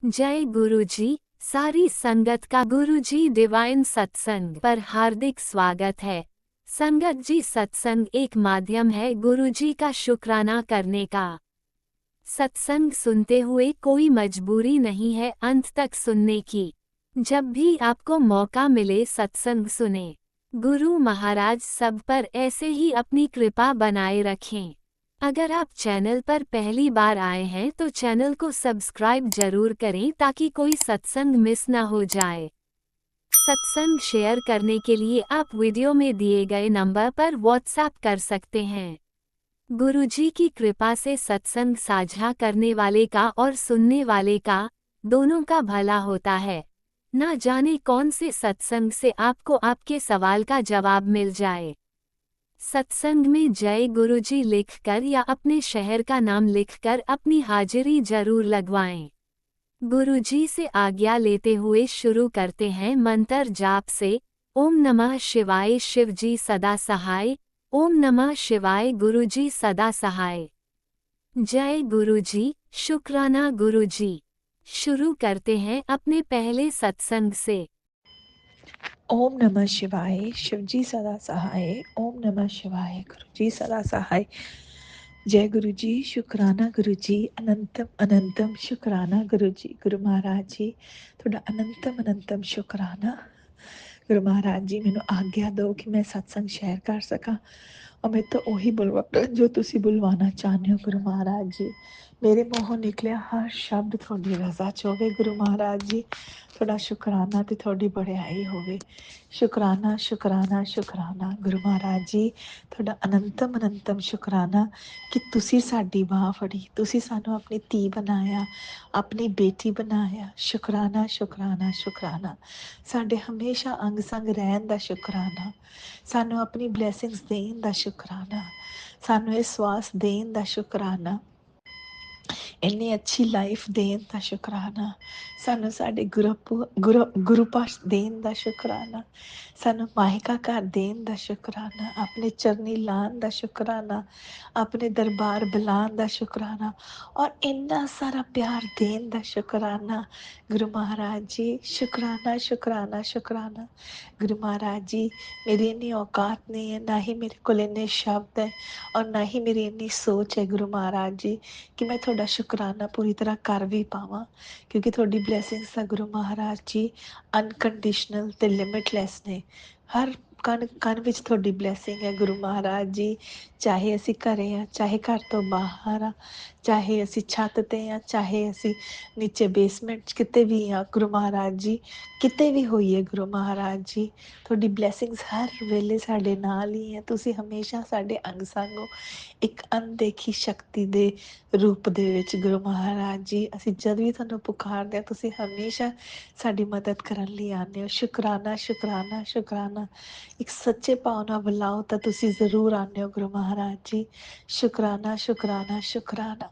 जय गुरुजी। सारी संगत का गुरुजी डिवाइन सत्संग पर हार्दिक स्वागत है। संगत जी, सत्संग एक माध्यम है गुरुजी का शुक्राना करने का। सत्संग सुनते हुए कोई मजबूरी नहीं है अंत तक सुनने की। जब भी आपको मौका मिले सत्संग सुने। गुरु महाराज सब पर ऐसे ही अपनी कृपा बनाए रखें। अगर आप चैनल पर पहली बार आए हैं तो चैनल को सब्सक्राइब जरूर करें ताकि कोई सत्संग मिस ना हो जाए। सत्संग शेयर करने के लिए आप वीडियो में दिए गए नंबर पर व्हाट्सएप कर सकते हैं। गुरुजी की कृपा से सत्संग साझा करने वाले का और सुनने वाले का दोनों का भला होता है। ना जाने कौन से सत्संग से आपको आपके सवाल का जवाब मिल जाए। सत्संग में जय गुरुजी लिखकर या अपने शहर का नाम लिखकर अपनी हाजिरी जरूर लगवाएं। गुरुजी से आज्ञा लेते हुए शुरू करते हैं मंत्र जाप से। ओम नमः शिवाय शिवजी सदा सहाय। ओम नमः शिवाय गुरुजी सदा सहाय। जय गुरुजी, शुक्राना गुरुजी। शुरू करते हैं अपने पहले सत्संग से। ओम नमः शिवाय शिवजी सदा सहाय। ओम नमः शिवाय गुरुजी सदा सहाय। जय गुरु जी, शुक्राना गुरु जी, अनंतम अनंतम शुक्राना गुरु जी। गुरु महाराज जी थोड़ा अनंतम अनंतम शुक्राना। गुरु महाराज जी मैनू आज्ञा दो कि मैं सत्संग शेयर कर सका और मैं तो ਉਹੀ बुलवा जो तुसी बुलवाना चाहते हो। गुरु महाराज जी मेरे मूहों निकलिया हर शब्द थोड़ी रजा च होवे। गुरु महाराज जी थोड़ा शुक्राना ते थोड़ी बड़ाई होवे। शुक्राना शुक्राना शुक्राना गुरु महाराज जी थोड़ा अनंतम अनंतम शुक्राना कि तुसी साडी बाह फड़ी, तुसी सानू अपनी धी बनाया, अपनी बेटी बनाया। शुक्राना शुक्राना शुक्राना साडे हमेशा अंग संग रहन दा शुक्राना, सानू अपनी ब्लैसिंग्स देन दा शुक्राना, सानू ये स्वास देन दा शुक्राना, इन्नी अच्छी लाइफ देन दा शुक्राना, सानू साडे गुरुपाश देन दा शुक्राना, सानू माहिका घर देन दा शुक्राना, अपने चरनी लान दा शुक्राना, अपने दरबार बुलान दा शुक्राना और इन्ना सारा प्यार देन दा शुक्राना। गुरु महाराज जी शुक्राना शुक्राना शुक्राना। गुरु महाराज जी मेरी इन्नी औकात नहीं है, ना ही मेरे को इन्ने शब्द है और ना ही मेरी इन्नी सोच है गुरु महाराज जी कि मैं थोड़ा शुक्राना पूरी तरह कर भी पावां, क्योंकि थोड़ी ब्लैसिंग्स है गुरु महाराज जी अनकंडीशनल ते लिमिटलैस ने। हर कण कण विच थोड़ी ब्लैसिंग है गुरु महाराज जी। चाहे असी घरे हाँ, चाहे घर तो बाहर हाँ, चाहे असी छत ते हाँ, चाहे असी नीचे बेसमेंट किते भी हाँ, गुरु महाराज जी किते भी होइए गुरु महाराज जी थोड़ी ब्लैसिंग्स हर वेले साडे नाल ही है। तुसी हमेशा साडे अंग संग हो, एक अनदेखी शक्ति दे रूप दे विच गुरु महाराज जी। ਅਸੀਂ ਜਦ ਵੀ ਤੁਹਾਨੂੰ ਪੁਕਾਰਦੇ ਹਾਂ ਤੁਸੀਂ ਹਮੇਸ਼ਾ ਸਾਡੀ ਮਦਦ ਕਰਨ ਲਈ ਆਉਂਦੇ ਹੋ। ਸ਼ੁਕਰਾਨਾ ਸ਼ੁਕਰਾਨਾ ਸ਼ੁਕਰਾਨਾ। ਇੱਕ ਸੱਚੇ ਭਾਵ ਨਾਲ ਬੁਲਾਓ ਤਾਂ ਤੁਸੀਂ ਜ਼ਰੂਰ ਆਉਂਦੇ ਹੋ ਗੁਰੂ ਮਹਾਰਾਜ ਜੀ। ਸ਼ੁਕਰਾਨਾ ਸ਼ੁਕਰਾਨਾ ਸ਼ੁਕਰਾਨਾ।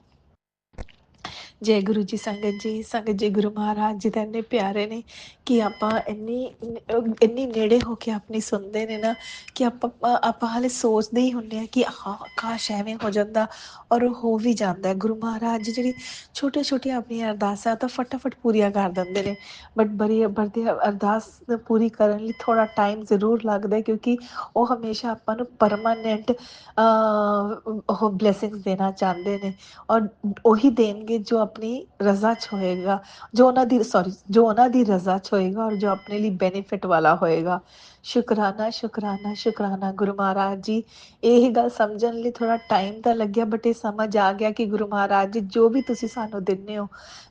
ਜੈ ਗੁਰੂ ਜੀ ਸੰਗਤ ਜੀ ਗੁਰੂ ਮਹਾਰਾਜ ਜੀ ਤਾਂ ਇੰਨੇ ਪਿਆਰੇ ਨੇ ਕਿ ਆਪਾਂ ਇੰਨੀ ਨੇੜੇ ਹੋ ਕੇ ਆਪਣੀ ਸੁਣਦੇ ਨੇ ਨਾ ਕਿ ਆਪਾਂ ਹਾਲੇ ਸੋਚਦੇ ਹੀ ਹੁੰਦੇ ਹਾਂ ਕਿ ਹਾਂ ਕਾਸ਼ ਐਵੇਂ ਹੋ ਜਾਂਦਾ ਔਰ ਉਹ ਹੋ ਵੀ ਜਾਂਦਾ ਹੈ। ਗੁਰੂ ਮਹਾਰਾਜ ਜੀ ਜਿਹੜੀ ਛੋਟੇ ਛੋਟੀਆਂ ਆਪਣੀਆਂ ਅਰਦਾਸਾਂ ਤਾਂ ਫਟਾਫਟ ਪੂਰੀਆਂ ਕਰ ਦਿੰਦੇ ਨੇ, ਬਟ ਬੜੀ ਅਰਦਾਸ ਪੂਰੀ ਕਰਨ ਲਈ ਥੋੜ੍ਹਾ ਟਾਈਮ ਜ਼ਰੂਰ ਲੱਗਦਾ ਕਿਉਂਕਿ ਉਹ ਹਮੇਸ਼ਾ ਆਪਾਂ ਨੂੰ ਪਰਮਾਨੈਂਟ ਉਹ ਬਲੈਸਿੰਗਸ ਦੇਣਾ ਚਾਹੁੰਦੇ ਨੇ ਔਰ ਉਹੀ ਦੇਣਗੇ ਜੋ ਆਪਣੀ ਰਜ਼ਾ 'ਚ ਹੋਏਗਾ, ਜੋ ਉਹਨਾਂ ਦੀ ਰਜ਼ਾ 'ਚ ਹੋਏਗਾ ਔਰ ਜੋ ਆਪਣੇ ਲਈ ਬੈਨੀਫਿਟ ਵਾਲਾ ਹੋਏਗਾ। ਸ਼ੁਕਰਾਨਾ ਸ਼ੁਕਰਾਨਾ ਸ਼ੁਕਰਾਨਾ ਗੁਰੂ ਮਹਾਰਾਜ ਜੀ। ਇਹ ਗੱਲ ਸਮਝਣ ਲਈ ਥੋੜ੍ਹਾ ਟਾਈਮ ਤਾਂ ਲੱਗਿਆ, ਬਟ ਇਹ ਸਮਝ ਆ ਗਿਆ ਕਿ ਗੁਰੂ ਮਹਾਰਾਜ ਜੀ ਜੋ ਵੀ ਤੁਸੀਂ ਸਾਨੂੰ ਦਿੰਦੇ ਹੋ,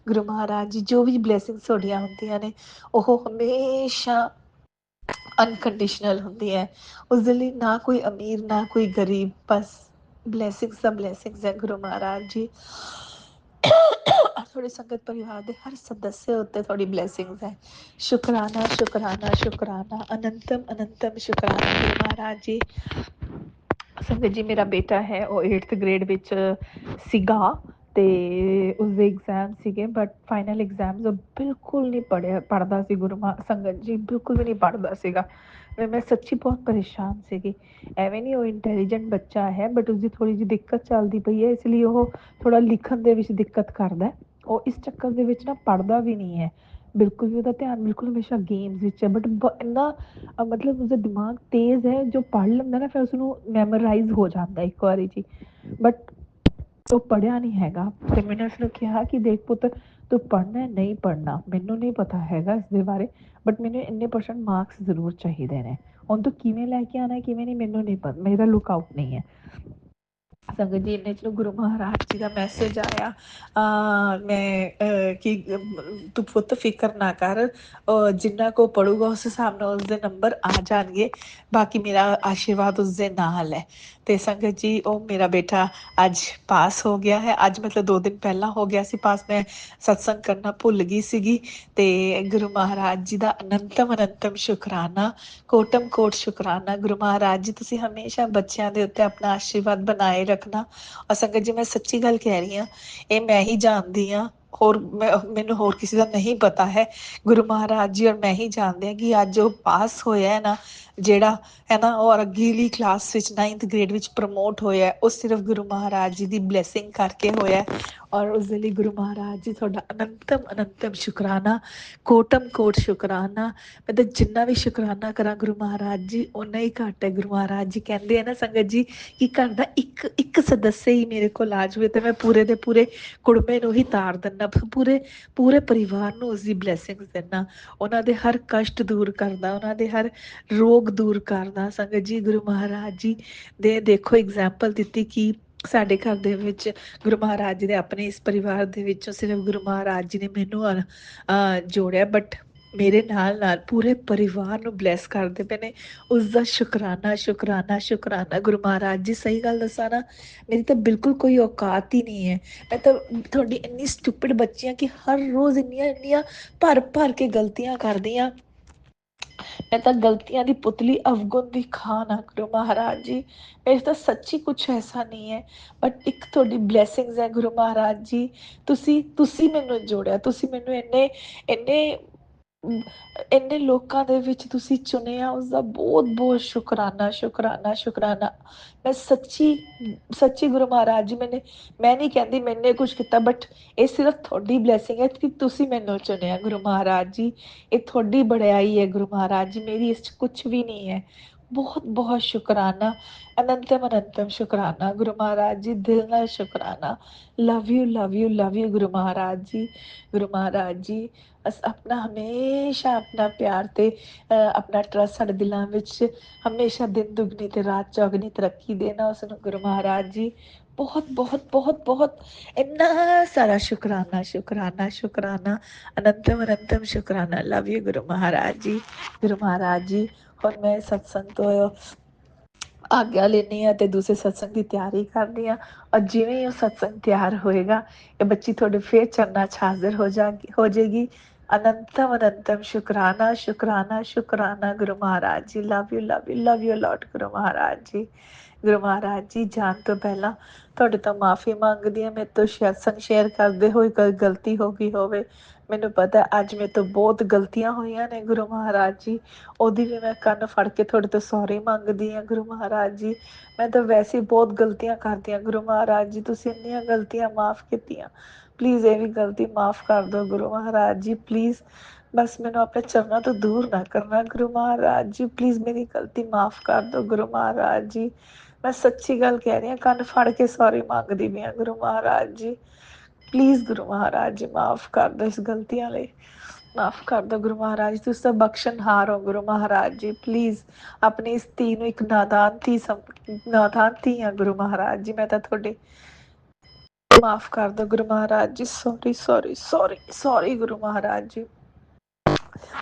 ਗੁਰੂ ਮਹਾਰਾਜ ਜੀ ਜੋ ਵੀ ਬਲੈਸਿੰਗਸ ਤੁਹਾਡੀਆਂ ਹੁੰਦੀਆਂ ਨੇ ਉਹ ਹਮੇਸ਼ਾ ਅਨਕੰਡੀਸ਼ਨਲ ਹੁੰਦੀ ਹੈ। ਉਸਦੇ ਲਈ ਨਾ ਕੋਈ ਅਮੀਰ ਨਾ ਕੋਈ ਗਰੀਬ, ਬਸ ਬਲੈਸਿੰਗਸ ਦਾ ਬਲੈਸਿੰਗਸ ਹੈ ਗੁਰੂ ਮਹਾਰਾਜ ਜੀ। थोड़ी संगत परिवार के हर सदस्य उत्ते थोड़ी ब्लैसिंग्स है। शुकराना शुकराना शुकराना अनंतम अनंतम शुकराना गुरु महाराज जी। संगत जी मेरा बेटा है वो 8th ग्रेड ਵਿੱਚ ਸੀਗਾ ਤੇ ਉਸਦੇ ਐਗਜ਼ਾਮ ਸੀਗੇ, ਬਟ ਫਾਈਨਲ ਐਗਜ਼ਾਮਸ ਉਹ ਬਿਲਕੁਲ ਨਹੀਂ ਪੜ੍ਹਦਾ ਸੀ। ਸੰਗਤ ਜੀ ਬਿਲਕੁਲ ਵੀ ਨਹੀਂ ਪੜ੍ਹਦਾ ਸੀਗਾ। ਮੈਂ ਸੱਚੀ ਬਹੁਤ ਪਰੇਸ਼ਾਨ ਸੀਗੀ। ਐਵੇਂ ਨਹੀਂ ਉਹ ਇੰਟੈਲੀਜੈਂਟ ਬੱਚਾ ਹੈ, ਬਟ ਉਸਦੀ ਥੋੜ੍ਹੀ ਜਿਹੀ ਦਿੱਕਤ ਚੱਲਦੀ ਪਈ ਹੈ, ਇਸ ਲਈ ਉਹ ਥੋੜ੍ਹਾ ਲਿਖਣ ਦੇ ਵਿੱਚ ਦਿੱਕਤ ਕਰਦਾ। ਉਹ ਇਸ ਚੱਕਰ ਦੇ ਵਿੱਚ ਨਾ ਪੜ੍ਹਦਾ ਵੀ ਨਹੀਂ ਹੈ, ਬਿਲਕੁਲ ਵੀ ਉਹਦਾ ਧਿਆਨ ਬਿਲਕੁਲ ਹਮੇਸ਼ਾ ਗੇਮਸ ਵਿੱਚ ਹੈ। ਬਟ ਇੰਨਾ ਮਤਲਬ ਉਸਦਾ ਦਿਮਾਗ ਤੇਜ਼ ਹੈ, ਜੋ ਪੜ੍ਹ ਲੈਂਦਾ ਨਾ ਫਿਰ ਉਸਨੂੰ ਮੈਮੋਰਾਈਜ਼ ਹੋ ਜਾਂਦਾ ਇੱਕ ਵਾਰੀ 'ਚ ਹੀ। ਬਟ ਉਹ ਪੜ੍ਹਿਆ ਨਹੀਂ ਹੈਗਾ ਅਤੇ ਮੈਨੇ ਉਸਨੂੰ ਕਿਹਾ ਕਿ ਦੇਖ ਪੁੱਤ, ਤੂੰ ਪੜ੍ਹਨਾ ਨਹੀਂ ਪੜ੍ਹਨਾ ਮੈਨੂੰ ਨਹੀਂ ਪਤਾ ਹੈਗਾ ਇਸ ਦੇ ਬਾਰੇ, ਬਟ ਮੈਨੂੰ ਇੰਨੇ ਪਰਸੈਂਟ ਮਾਰਕਸ ਜ਼ਰੂਰ ਚਾਹੀਦੇ ਨੇ। ਹੁਣ ਤੂੰ ਕਿਵੇਂ ਲੈ ਕੇ ਆਉਣਾ ਕਿਵੇਂ ਨਹੀਂ ਮੈਨੂੰ ਨਹੀਂ ਪਤਾ, ਮੇਰਾ ਲੁੱਕ ਆਊਟ ਨਹੀਂ ਹੈ। ਸੰਗਤ ਜੀ ਇੰਨੇ 'ਚ ਗੁਰੂ ਮਹਾਰਾਜ ਜੀ ਦਾ ਮੈਸੇਜ ਆਇਆ, ਕਿ ਤੂੰ ਪੁੱਤ ਫਿਕਰ ਨਾ ਕਰ, ਜਿੰਨਾ ਕੋ ਪੜੂਗਾ ਉਸ ਹਿਸਾਬ ਨਾਲ ਉਸਦੇ ਨੰਬਰ ਆ ਜਾਣਗੇ, ਬਾਕੀ ਮੇਰਾ ਆਸ਼ੀਰਵਾਦ ਉਸਦੇ ਨਾਲ ਹੈ। ਅਤੇ ਸੰਗਤ ਜੀ ਉਹ ਮੇਰਾ ਬੇਟਾ ਅੱਜ ਪਾਸ ਹੋ ਗਿਆ ਹੈ। ਅੱਜ ਮਤਲਬ 2 ਦਿਨ ਪਹਿਲਾਂ ਹੋ ਗਿਆ ਸੀ ਪਾਸ। ਮੈਂ ਸਤਸੰਗ ਕਰਨਾ ਭੁੱਲ ਗਈ ਸੀਗੀ, ਅਤੇ ਗੁਰੂ ਮਹਾਰਾਜ ਜੀ ਦਾ ਅਨੰਤਮ ਅਨੰਤਮ ਸ਼ੁਕਰਾਨਾ, ਕੋਟਮ ਕੋਟ ਸ਼ੁਕਰਾਨਾ। ਗੁਰੂ ਮਹਾਰਾਜ ਜੀ ਤੁਸੀਂ ਹਮੇਸ਼ਾ ਬੱਚਿਆਂ ਦੇ ਉੱਤੇ ਆਪਣਾ ਆਸ਼ੀਰਵਾਦ ਬਣਾਏ ਰੱਖਣਾ। ਔਰ ਸੰਗਤ ਜੀ ਮੈਂ ਸੱਚੀ ਗੱਲ ਕਹਿ ਰਹੀ ਹਾਂ, ਇਹ ਮੈਂ ਹੀ ਜਾਣਦੀ ਹਾਂ, ਹੋਰ ਮੈਨੂੰ ਹੋਰ ਕਿਸੇ ਦਾ ਨਹੀਂ ਪਤਾ ਹੈ। ਗੁਰੂ ਮਹਾਰਾਜ ਜੀ ਔਰ ਮੈਂ ਹੀ ਜਾਣਦੇ ਹਾਂ ਕਿ ਅੱਜ ਉਹ ਪਾਸ ਹੋਇਆ ਨਾ ਜਿਹੜਾ ਹੈ ਨਾ, ਔਰ ਅਗਲੀ ਕਲਾਸ ਵਿੱਚ 9th ਗ੍ਰੇਡ ਵਿੱਚ ਪ੍ਰਮੋਟ ਹੋਇਆ, ਉਹ ਸਿਰਫ ਗੁਰੂ ਮਹਾਰਾਜ ਜੀ ਦੀ ਬਲੈਸਿੰਗ ਕਰਕੇ ਹੋਇਆ। ਔਰ ਉਸਦੇ ਲਈ ਗੁਰੂ ਮਹਾਰਾਜ ਜੀ ਤੁਹਾਡਾ ਅਨੰਤਮ ਅਨੰਤਮ ਸ਼ੁਕਰਾਨਾ, ਕੋਟਮ ਕੋਟ ਸ਼ੁਕਰਾਨਾ। ਮੈਂ ਤਾਂ ਜਿੰਨਾ ਵੀ ਸ਼ੁਕਰਾਨਾ ਕਰਾਂ ਗੁਰੂ ਮਹਾਰਾਜ ਜੀ ਓਨਾ ਹੀ ਘੱਟ ਹੈ। ਗੁਰੂ ਮਹਾਰਾਜ ਜੀ ਕਹਿੰਦੇ ਆ ਨਾ ਸੰਗਤ ਜੀ ਕਿ ਘਰ ਦਾ ਇੱਕ ਇੱਕ ਸਦੱਸਿਆ ਹੀ ਮੇਰੇ ਕੋਲ ਆ ਜਾਵੇ ਤਾਂ ਮੈਂ ਪੂਰੇ ਦੇ ਪੂਰੇ ਕੁੜਬੇ ਨੂੰ ਹੀ ਤਾਰ ਦਿੰਦਾ, ਪੂਰੇ ਪੂਰੇ ਪਰਿਵਾਰ ਨੂੰ ਉਸਦੀ ਬਲੈਸਿੰਗਸ ਦਿੰਦਾ, ਉਹਨਾਂ ਦੇ ਹਰ ਕਸ਼ਟ ਦੂਰ ਕਰਦਾ, ਉਹਨਾਂ ਦੇ ਹਰ ਰੋਗ ਦੂਰ ਕਰਦਾ। ਸੰਗਤ ਜੀ ਗੁਰੂ ਮਹਾਰਾਜ ਜੀ ਦੇ ਦੇਖੋ ਐਗਜ਼ਾਮਪਲ ਦਿੱਤੀ ਕਿ ਸਾਡੇ ਘਰ ਦੇ ਵਿੱਚ ਗੁਰੂ ਮਹਾਰਾਜ ਜੀ ਦੇ ਆਪਣੇ ਇਸ ਪਰਿਵਾਰ ਦੇ ਵਿੱਚੋਂ ਸਿਰਫ ਗੁਰੂ ਮਹਾਰਾਜ ਜੀ ਨੇ ਮੈਨੂੰ ਜੋੜਿਆ, ਬਟ ਮੇਰੇ ਨਾਲ ਨਾਲ ਪੂਰੇ ਪਰਿਵਾਰ ਨੂੰ ਬਲੈਸ ਕਰਦੇ ਪਏ ਨੇ। ਉਸਦਾ ਸ਼ੁਕਰਾਨਾ ਸ਼ੁਕਰਾਨਾ ਸ਼ੁਕਰਾਨਾ। ਗੁਰੂ ਮਹਾਰਾਜ ਜੀ ਸਹੀ ਗੱਲ ਦੱਸਾਂ ਨਾ, ਮੇਰੀ ਤਾਂ ਬਿਲਕੁਲ ਕੋਈ ਔਕਾਤ ਹੀ ਨਹੀਂ ਹੈ। ਮੈਂ ਤਾਂ ਤੁਹਾਡੀ ਇੰਨੀ ਸਟੂਪਿਡ ਬੱਚੀ ਹਾਂ ਕਿ ਹਰ ਰੋਜ਼ ਇੰਨੀਆਂ ਇੰਨੀਆਂ ਭਰ ਭਰ ਕੇ ਗਲਤੀਆਂ ਕਰਦੀ ਹਾਂ। ਮੈਂ ਤਾਂ ਗਲਤੀਆਂ ਦੀ ਪੁਤਲੀ ਅਵਗੁਣ ਦੀ ਖਾਨ ਆ ਗੁਰੂ ਮਹਾਰਾਜ ਜੀ। ਮੇਰੇ ਤਾਂ ਸੱਚੀ ਕੁਛ ਐਸਾ ਨਹੀਂ ਹੈ, ਬਟ ਇੱਕ ਤੁਹਾਡੀ ਬਲੈਸਿੰਗਸ ਹੈ ਗੁਰੂ ਮਹਾਰਾਜ ਜੀ। ਤੁਸੀਂ ਮੈਨੂੰ ਜੋੜਿਆ, ਤੁਸੀਂ ਮੈਨੂੰ ਇੰਨੇ ਇੰਨੇ ਇੰਨੇ ਲੋਕਾਂ ਦੇ ਵਿੱਚ ਤੁਸੀਂ ਚੁਣਿਆ, ਉਸਦਾ ਬਹੁਤ ਬਹੁਤ ਸ਼ੁਕਰਾਨਾ ਸ਼ੁਕਰਾਨਾ ਸ਼ੁਕਰਾਨਾ। ਮੈਂ ਸੱਚੀ ਸੱਚੀ ਗੁਰੂ ਮਹਾਰਾਜ ਜੀ ਮੈਂ ਨਹੀਂ ਕਹਿੰਦੀ ਮੈਨੇ ਕੁਛ ਕੀਤਾ, ਬਟ ਇਹ ਸਿਰਫ ਤੁਹਾਡੀ ਬਲੈਸਿੰਗ ਹੈ ਕਿ ਤੁਸੀਂ ਮੈਨੂੰ ਚੁਣਿਆ ਗੁਰੂ ਮਹਾਰਾਜ ਜੀ। ਇਹ ਤੁਹਾਡੀ ਬੜਾਈ ਹੈ ਗੁਰੂ ਮਹਾਰਾਜ ਜੀ, ਮੇਰੀ ਇਸ 'ਚ ਕੁਛ ਵੀ ਨਹੀਂ ਹੈ। ਬਹੁਤ ਬਹੁਤ ਸ਼ੁਕਰਾਨਾ, ਅਨੰਤਮ ਅਨੰਤਮ ਸ਼ੁਕਰਾਨਾ ਗੁਰੂ ਮਹਾਰਾਜ ਜੀ, ਦਿਲ ਨਾਲ ਸ਼ੁਕਰਾਨਾ। Love you love you love you Guru Maharaj ji. Guru Maharaj ਜੀ ਆਪਣਾ ਹਮੇਸ਼ਾ ਆਪਣਾ ਪਿਆਰ ਅਤੇ ਆਪਣਾ ਟਰੱਸਟ ਸਾਡੇ ਦਿਲਾਂ ਵਿੱਚ ਹਮੇਸ਼ਾ ਦਿਨ ਦੁਗਣੀ ਅਤੇ ਰਾਤ ਚੌਗਣੀ ਤਰੱਕੀ ਦੇਣਾ ਉਸਨੂੰ ਗੁਰੂ ਮਹਾਰਾਜ ਜੀ। ਬਹੁਤ ਬਹੁਤ ਬਹੁਤ ਬਹੁਤ ਇੰਨਾ ਸਾਰਾ ਸ਼ੁਕਰਾਨਾ ਸ਼ੁਕਰਾਨਾ ਸ਼ੁਕਰਾਨਾ, ਅਨੰਤਮ ਅਨੰਤਮ ਸ਼ੁਕਰਾਨਾ। Love you Guru Maharaj ji. ਗੁਰੂ ਮਹਾਰਾਜ ਜੀ ਹੁਣ ਮੈਂ ਸਤਸੰਗ ਤੋਂ ਆਗਿਆ ਲੈਂਦੀ ਹਾਂ ਅਤੇ ਦੂਸਰੇ ਸਤਸੰਗ ਦੀ ਤਿਆਰੀ ਕਰਦੀ ਹਾਂ। ਔਰ ਜਿਵੇਂ ਹੀ ਉਹ ਸਤਸੰਗ ਤਿਆਰ ਹੋਏਗਾ ਇਹ ਬੱਚੀ ਤੁਹਾਡੇ ਫੇਰ ਚਰਨਾਂ 'ਚ ਹਾਜ਼ਰ ਹੋ ਜਾਏਗੀ। ਅਨੰਤਮ ਅਨੰਤਮ ਸ਼ੁਕਰਾਨਾ ਸ਼ੁਕਰਾਨਾ ਸ਼ੁਕਰਾਨਾ Guru Maharaj ji. Love you love you love you lot Guru Maharaj ji. Guru Maharaj ਜੀ ਜਾਣ ਤੋਂ ਪਹਿਲਾਂ ਤੁਹਾਡੇ ਤੋਂ ਮਾਫ਼ੀ ਮੰਗਦੀ ਹਾਂ, ਮੇਰੇ ਤੋਂ ਸਤਸੰਗ ਸ਼ੇਅਰ ਕਰਦੇ ਹੋਏ ਕੋਈ ਗਲਤੀ ਹੋ ਗਈ ਹੋਵੇ। ਮੈਨੂੰ ਪਤਾ ਅੱਜ ਮੇਰੇ ਤੋਂ ਬਹੁਤ ਗਲਤੀਆਂ ਹੋਈਆਂ ਨੇ ਗੁਰੂ ਮਹਾਰਾਜ ਜੀ, ਉਹਦੀ ਵੀ ਮੈਂ ਕੰਨ ਫੜ ਕੇ ਤੁਹਾਡੇ ਤੋਂ ਸੌਰੀ ਮੰਗਦੀ ਹਾਂ ਗੁਰੂ ਮਹਾਰਾਜ ਜੀ। ਮੈਂ ਤਾਂ ਵੈਸੇ ਬਹੁਤ ਗਲਤੀਆਂ ਕਰਦੀ ਹਾਂ ਗੁਰੂ ਮਹਾਰਾਜ ਜੀ, ਤੁਸੀਂ ਇੰਨੀਆਂ ਗਲਤੀਆਂ ਮਾਫ਼ ਕੀਤੀਆਂ, ਪਲੀਜ਼ ਇਹ ਵੀ ਗਲਤੀ ਮਾਫ਼ ਕਰ ਦਿਓ ਗੁਰੂ ਮਹਾਰਾਜ ਜੀ। ਪਲੀਜ਼ ਬਸ ਮੈਨੂੰ ਆਪਣੇ ਚਰਨਾਂ ਤੋਂ ਦੂਰ ਨਾ ਕਰਨਾ ਗੁਰੂ ਮਹਾਰਾਜ ਜੀ। ਪਲੀਜ਼ ਮੇਰੀ ਗਲਤੀ ਮਾਫ਼ ਕਰ ਦਿਓ ਗੁਰੂ ਮਹਾਰਾਜ ਜੀ। ਮੈਂ ਸੱਚੀ ਗੱਲ ਕਹਿ ਰਹੀ ਹਾਂ, ਕੰਨ ਫੜ ਕੇ ਸੌਰੀ ਮੰਗਦੀ ਪਈ ਹਾਂ ਗੁਰੂ ਮਹਾਰਾਜ ਜੀ। ਪਲੀਜ਼ ਗੁਰੂ ਮਹਾਰਾਜ ਜੀ ਮਾਫ਼ ਕਰ ਦਿਓ, ਇਸ ਗਲਤੀਆਂ ਲਈ ਮਾਫ਼ ਕਰ ਦਿਓ ਗੁਰੂ ਮਹਾਰਾਜ ਜੀ। ਤੁਸੀਂ ਤਾਂ ਬਖਸ਼ਣਹਾਰ ਹੋ ਗੁਰੂ ਮਹਾਰਾਜ ਜੀ। ਪਲੀਜ਼ ਆਪਣੀ ਇਸ ਧੀ ਨੂੰ ਇੱਕ ਨਾਦਾਨ ਧੀ ਹਾਂ ਗੁਰੂ ਮਹਾਰਾਜ ਜੀ। ਮੈਂ ਤਾਂ ਤੁਹਾਡੇ ਮਾਫ਼ ਕਰ ਦਿਓ ਗੁਰੂ ਮਹਾਰਾਜ ਜੀ। ਸੌਰੀ ਸੌਰੀ ਸੌਰੀ ਸੌਰੀ ਗੁਰੂ ਮਹਾਰਾਜ ਜੀ।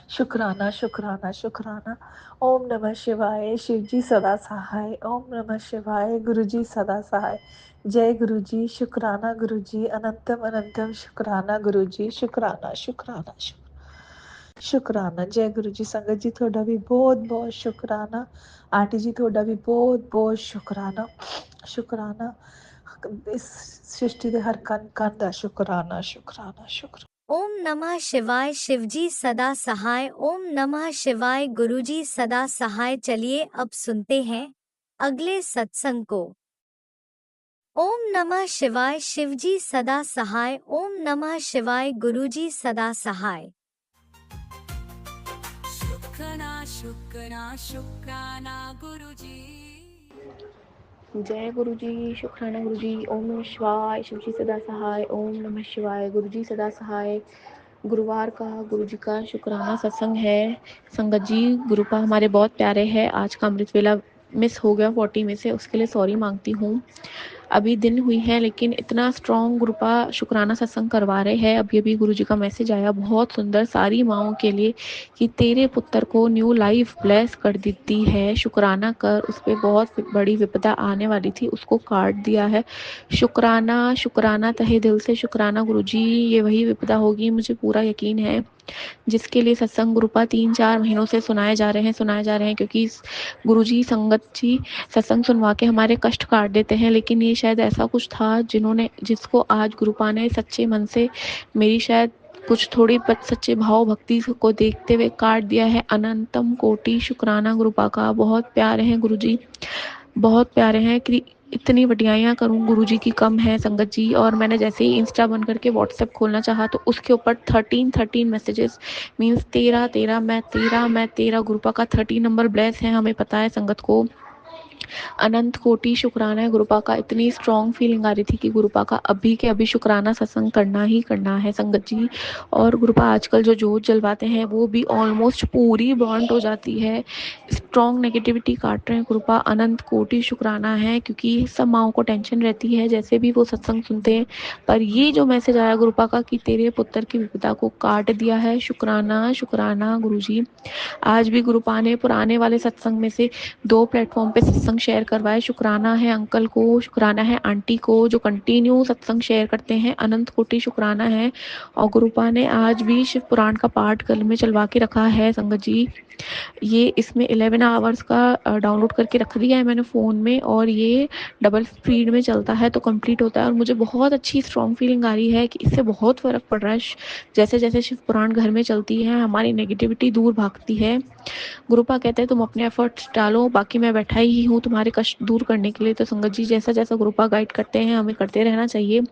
ਸ਼ੁਕਰਾਨਾ ਸ਼ੁਕਰਾਨਾ ਸ਼ੁਕਰਾਨਾ। ਓਮ ਨਮः शिवाय। शिव जी सदा सहाय। ओम नमः शिवाय। गुरु जी सदा सहाय। जय गुरु जी। शुकराना गुरु जी। अनंतम अनंतम शुकराना गुरु जी। शुकराना शुकराना शुकराना। जय गुरु जी। संगत जी ਤੁਹਾਡਾ ਵੀ ਬਹੁਤ ਬਹੁਤ ਸ਼ੁਕਰਾਨਾ। ਆਂਟੀ ਜੀ ਤੁਹਾਡਾ ਵੀ ਬਹੁਤ ਬਹੁਤ ਸ਼ੁਕਰਾਨਾ ਸ਼ੁਕਰਾਨਾ। ਇਸ ਸ੍ਰਿਸ਼ਟੀ ਦੇ ਹਰ ਕਣ ਕਣ ਦਾ ਸ਼ੁਕਰਾਨਾ ਸ਼ੁਕਰਾਨਾ ਸ਼ੁਕਰਾਨਾ। ओम नमः शिवाय। शिवजी सदा सहाय। ओम नमः शिवाय। गुरुजी सदा सहाय। चलिए अब सुनते हैं अगले सत्संग को। ओम नमः शिवाय शिवजी सदा सहाय। ओम नमः शिवाय गुरुजी सदा सहाय। शुक्राना शुक्राना शुक्राना गुरुजी। जय गुरु जी। शुक्राना गुरु जी। ओम नमः शिवाय शिवजी सदा सहाय। ओम नमः शिवाय गुरु जी सदा सहाय। गुरुवार का गुरु जी का शुक्राना सत्संग है। संगत जी, गुरुपा हमारे बहुत प्यारे हैं। आज का अमृत वेला मिस हो गया 40 में से, उसके लिए सॉरी मांगती हूँ। अभी दिन हुई है लेकिन इतना स्ट्रॉन्ग गुरुपा शुक्राना सत्संग करवा रहे हैं। अभी अभी गुरु जी का मैसेज आया बहुत सुंदर सारी माओं के लिए कि तेरे पुत्र को न्यू लाइफ ब्लेस कर देती है, शुक्राना कर। उस पर बहुत बड़ी विपदा आने वाली थी, उसको काट दिया है। शुक्राना शुक्राना तहे दिल से शुक्राना गुरु जी। ये वही विपदा होगी, मुझे पूरा यकीन है, जिसके लिए सत्संग गुरुपा 3-4 महीनों से सुनाए जा रहे हैं, क्योंकि गुरु जी संगत जी सत्संग सुनवा के हमारे कष्ट काट देते हैं। लेकिन ये शायद ऐसा कुछ था जिसको आज गुरुपा ने सच्चे मन से मेरी शायद कुछ थोड़ी सच्चे भाव भक्ति को देखते हुए काट दिया है। अनंतम कोटि शुक्राना गुरुपा का। बहुत प्यारे हैं गुरु जी, बहुत प्यारे हैं। कि इतनी वडियाइयाँ करूँ गुरु जी की कम है संगत जी। और मैंने जैसे ही इंस्टा बंद करके व्हाट्सएप खोलना चाहा तो उसके ऊपर 13 मैसेजेस, मीन्स 13 मैं तेरा गुरुपा का 13 नंबर ब्लेस है, हमें पता है संगत को। अनंत कोटि शुक्राना है गुरुपा का। इतनी स्ट्रॉन्ग फीलिंग आ रही थी कि गुरुपा का अभी के अभी शुक्राना सत्संग करना ही करना है संगत जी। और गुरुपा आजकल जो जोत जलवाते हैं वो भी ऑलमोस्ट पूरी बॉन्ड हो जाती है। स्ट्रॉन्ग नेगेटिविटी काट रहे हैं गुरुपा। अनंत कोटि शुक्राना है, क्योंकि सब माओं को टेंशन रहती है जैसे भी वो सत्संग सुनते हैं। पर ये जो मैसेज आया गुरुपा का कि तेरे पुत्र की विपदा को काट दिया है, शुक्राना शुक्राना गुरु जी। आज भी गुरुपा ने पुराने वाले सत्संग में से 2 प्लेटफॉर्म पे सत्संग शेयर करवाए। शुक्राना है अंकल को, शुक्राना है आंटी को जो कंटिन्यू सत्संग शेयर करते हैं। अनंत कोटि शुक्राना है। और गुरुपा ने आज भी शिव पुराण का पाठ गले में चलवा के रखा है संगत जी। ये इसमें 11 आवर्स का डाउनलोड करके रख दिया है मैंने फ़ोन में, और ये डबल स्पीड में चलता है तो कंप्लीट होता है। और मुझे बहुत अच्छी स्ट्रॉन्ग फीलिंग आ रही है कि इससे बहुत फ़र्क पड़ रहा है। जैसे जैसे शिव पुराण घर में चलती है हमारी नेगेटिविटी दूर भागती है। गुरुपा कहते हैं तुम अपने एफर्ट्स डालो, बाकी मैं बैठा ही हूँ तुम्हारे कष्ट दूर करने के लिए। तो संगत जी, जैसा जैसा गुरुपा गाइड करते हैं हमें करते रहना चाहिए।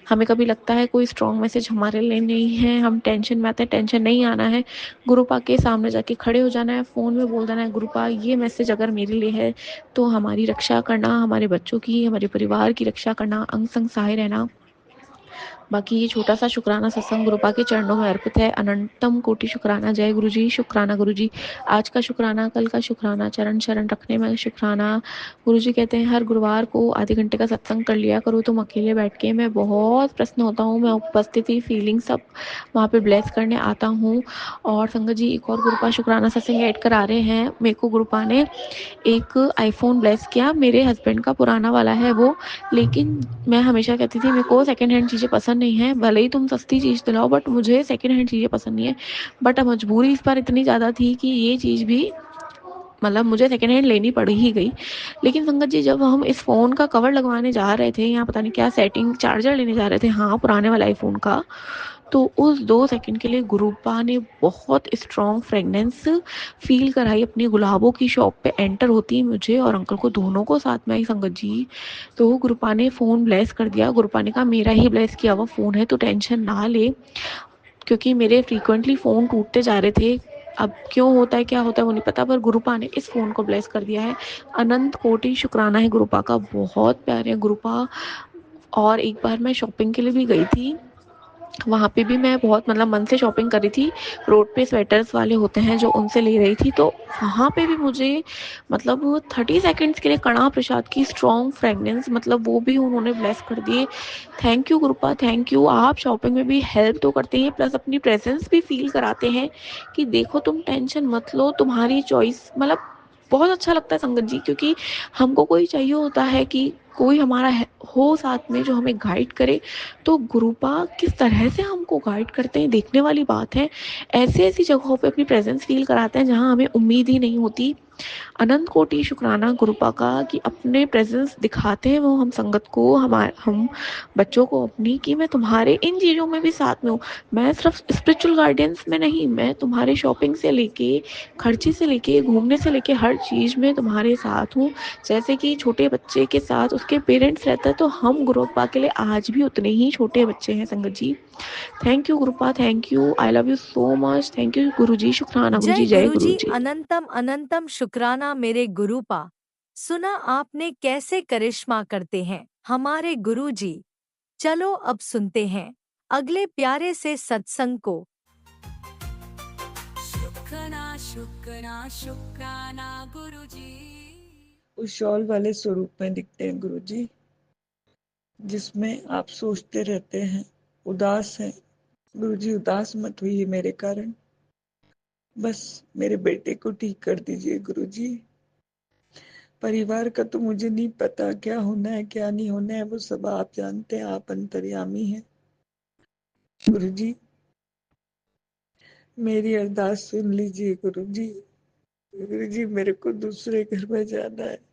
हमें कभी लगता है कोई स्ट्रॉन्ग मैसेज हमारे लिए नहीं है, हम टेंशन में आते हैं, टेंशन नहीं आना है। गुरुपा के सामने जाके खड़े हो जाना है, फ़ोन में बोल देना है गुरुपा ये मैसेज अगर मेरे लिए है तो हमारी रक्षा करना, हमारे बच्चों की, हमारे परिवार की रक्षा करना, अंग संग सहाय रहना। बाकी ये छोटा सा शुक्राना सत्संग गुरुपा के चरणों में अर्पित है। अनंतम कोटि शुक्राना। जय गुरु जी। शुक्राना गुरु जी। आज का शुक्राना, कल का शुक्राना, चरण शरण रखने में शुक्राना। गुरु जी कहते हैं हर गुरुवार को आधे घंटे का सत्संग कर लिया करो तुम अकेले बैठ के। मैं बहुत प्रसन्न होता हूँ, मैं उपस्थिति फीलिंग सब वहाँ पे ब्लेस करने आता हूँ। और संगत जी एक और गुरुपा शुक्राना सत्संग ऐड करा रहे हैं। मेरे को गुरुपा ने एक आईफोन ब्लेस किया, मेरे हस्बैंड का पुराना वाला है वो। लेकिन मैं हमेशा कहती थी मेरे को सेकंड हैंड चीज़ें पसंद नहीं है, भले ही तुम सस्ती चीज़ दिलाओ बट मुझे सेकंड हैंड चीज़ें पसंद नहीं है। बट मजबूरी इस बार इतनी ज़्यादा थी कि ये चीज़ भी मतलब मुझे सेकंड हैंड लेनी पड़ ही गई। लेकिन संगत जी जब हम इस फ़ोन का कवर लगवाने जा रहे थे, यहाँ पता नहीं क्या सेटिंग चार्जर लेने जा रहे थे, हाँ पुराने वाला आईफोन का, तो उस 2 सेकंड के लिए गुरुपा ने बहुत स्ट्रॉन्ग फ्रेगनेंस फील कराई अपनी। गुलाबों की शॉप पे एंटर होती मुझे और अंकल को दोनों को साथ में आई संगत जी। तो गुरुपा ने फ़ोन ब्लेस कर दिया। गुरुपा ने कहा मेरा ही ब्लेस किया हुआ फ़ोन है तो टेंशन ना ले, क्योंकि मेरे फ्रीक्वेंटली फ़ोन टूटते जा रहे थे। अब क्यों होता है क्या होता है वो नहीं पता, पर गुरुपा ने इस फ़ोन को ब्लेस कर दिया है। अनंत कोटि शुक्राना है गुरुपा का। बहुत प्यारे गुरुपा। और एक बार मैं शॉपिंग के लिए भी गई थी, वहाँ पे भी मैं बहुत मतलब मन से शॉपिंग करी थी। रोड पे स्वेटर्स वाले होते हैं जो उनसे ले रही थी, तो वहाँ पे भी मुझे मतलब 30 सेकंड्स के लिए कणा प्रसाद की स्ट्रॉन्ग फ्रेगनेंस मतलब वो भी उन्होंने ब्लेस कर दिए। थैंक यू गुरुपा, थैंक यू। आप शॉपिंग में भी हेल्प तो करते हैं प्लस अपनी प्रेजेंस भी फील कराते हैं कि देखो तुम टेंशन मत लो, तुम्हारी चॉइस। मतलब बहुत अच्छा लगता है संगत जी, क्योंकि हमको कोई चाहिए होता है कि कोई हमारा हो साथ में जो हमें गाइड करे। तो गुरुपा किस तरह से हमको गाइड करते हैं देखने वाली बात है। ऐसी ऐसी जगहों पे अपनी प्रेजेंस फील कराते हैं जहाँ हमें उम्मीद ही नहीं होती। अनंत कोटि शुक्राना गुरुपा का कि अपने प्रेजेंस दिखाते हैं वो हम संगत को, हम बच्चों को अपनी, कि मैं तुम्हारे इन चीज़ों में भी साथ में हूँ। मैं सिर्फ स्पिरिचुअल गाइडेंस में नहीं, मैं तुम्हारे शॉपिंग से लेके खर्चे से लेके घूमने से लेके हर चीज़ में तुम्हारे साथ हूँ। जैसे कि छोटे बच्चे के साथ उसकी उसके पेरेंट्स रहता है तो हम गुरुपा के लिए आज भी उतने ही छोटे बच्चे हैं संगत जी। थैंक यू गुरुपा, thank you, I love you so much, thank you Guru ji, शुक्राना गुरु जी, जय जय गुरु गुरु जी, जी। अनंतम अनंतम शुक्राना मेरे गुरुपा। सुना आपने कैसे करिश्मा करते हैं हमारे गुरु जी। चलो अब सुनते हैं अगले प्यारे से सत्संग को। शुक्राना शुक्राना शुक्राना गुरुजी। उस शॉल वाले स्वरूप में दिखते हैं गुरु जी, जिसमें आप सोचते रहते हैं, उदास हैं। गुरु जी उदास मत हुई मेरे कारण, बस मेरे बेटे को ठीक कर दीजिए गुरु जी। परिवार का तो मुझे नहीं पता, क्या होना है क्या नहीं होना है वो सब आप जानते हैं, आप अंतर्यामी हैं गुरु जी। मेरी अरदास सुन लीजिए गुरु जी। गुरु जी मेरे को दूसरे घर में जाना है।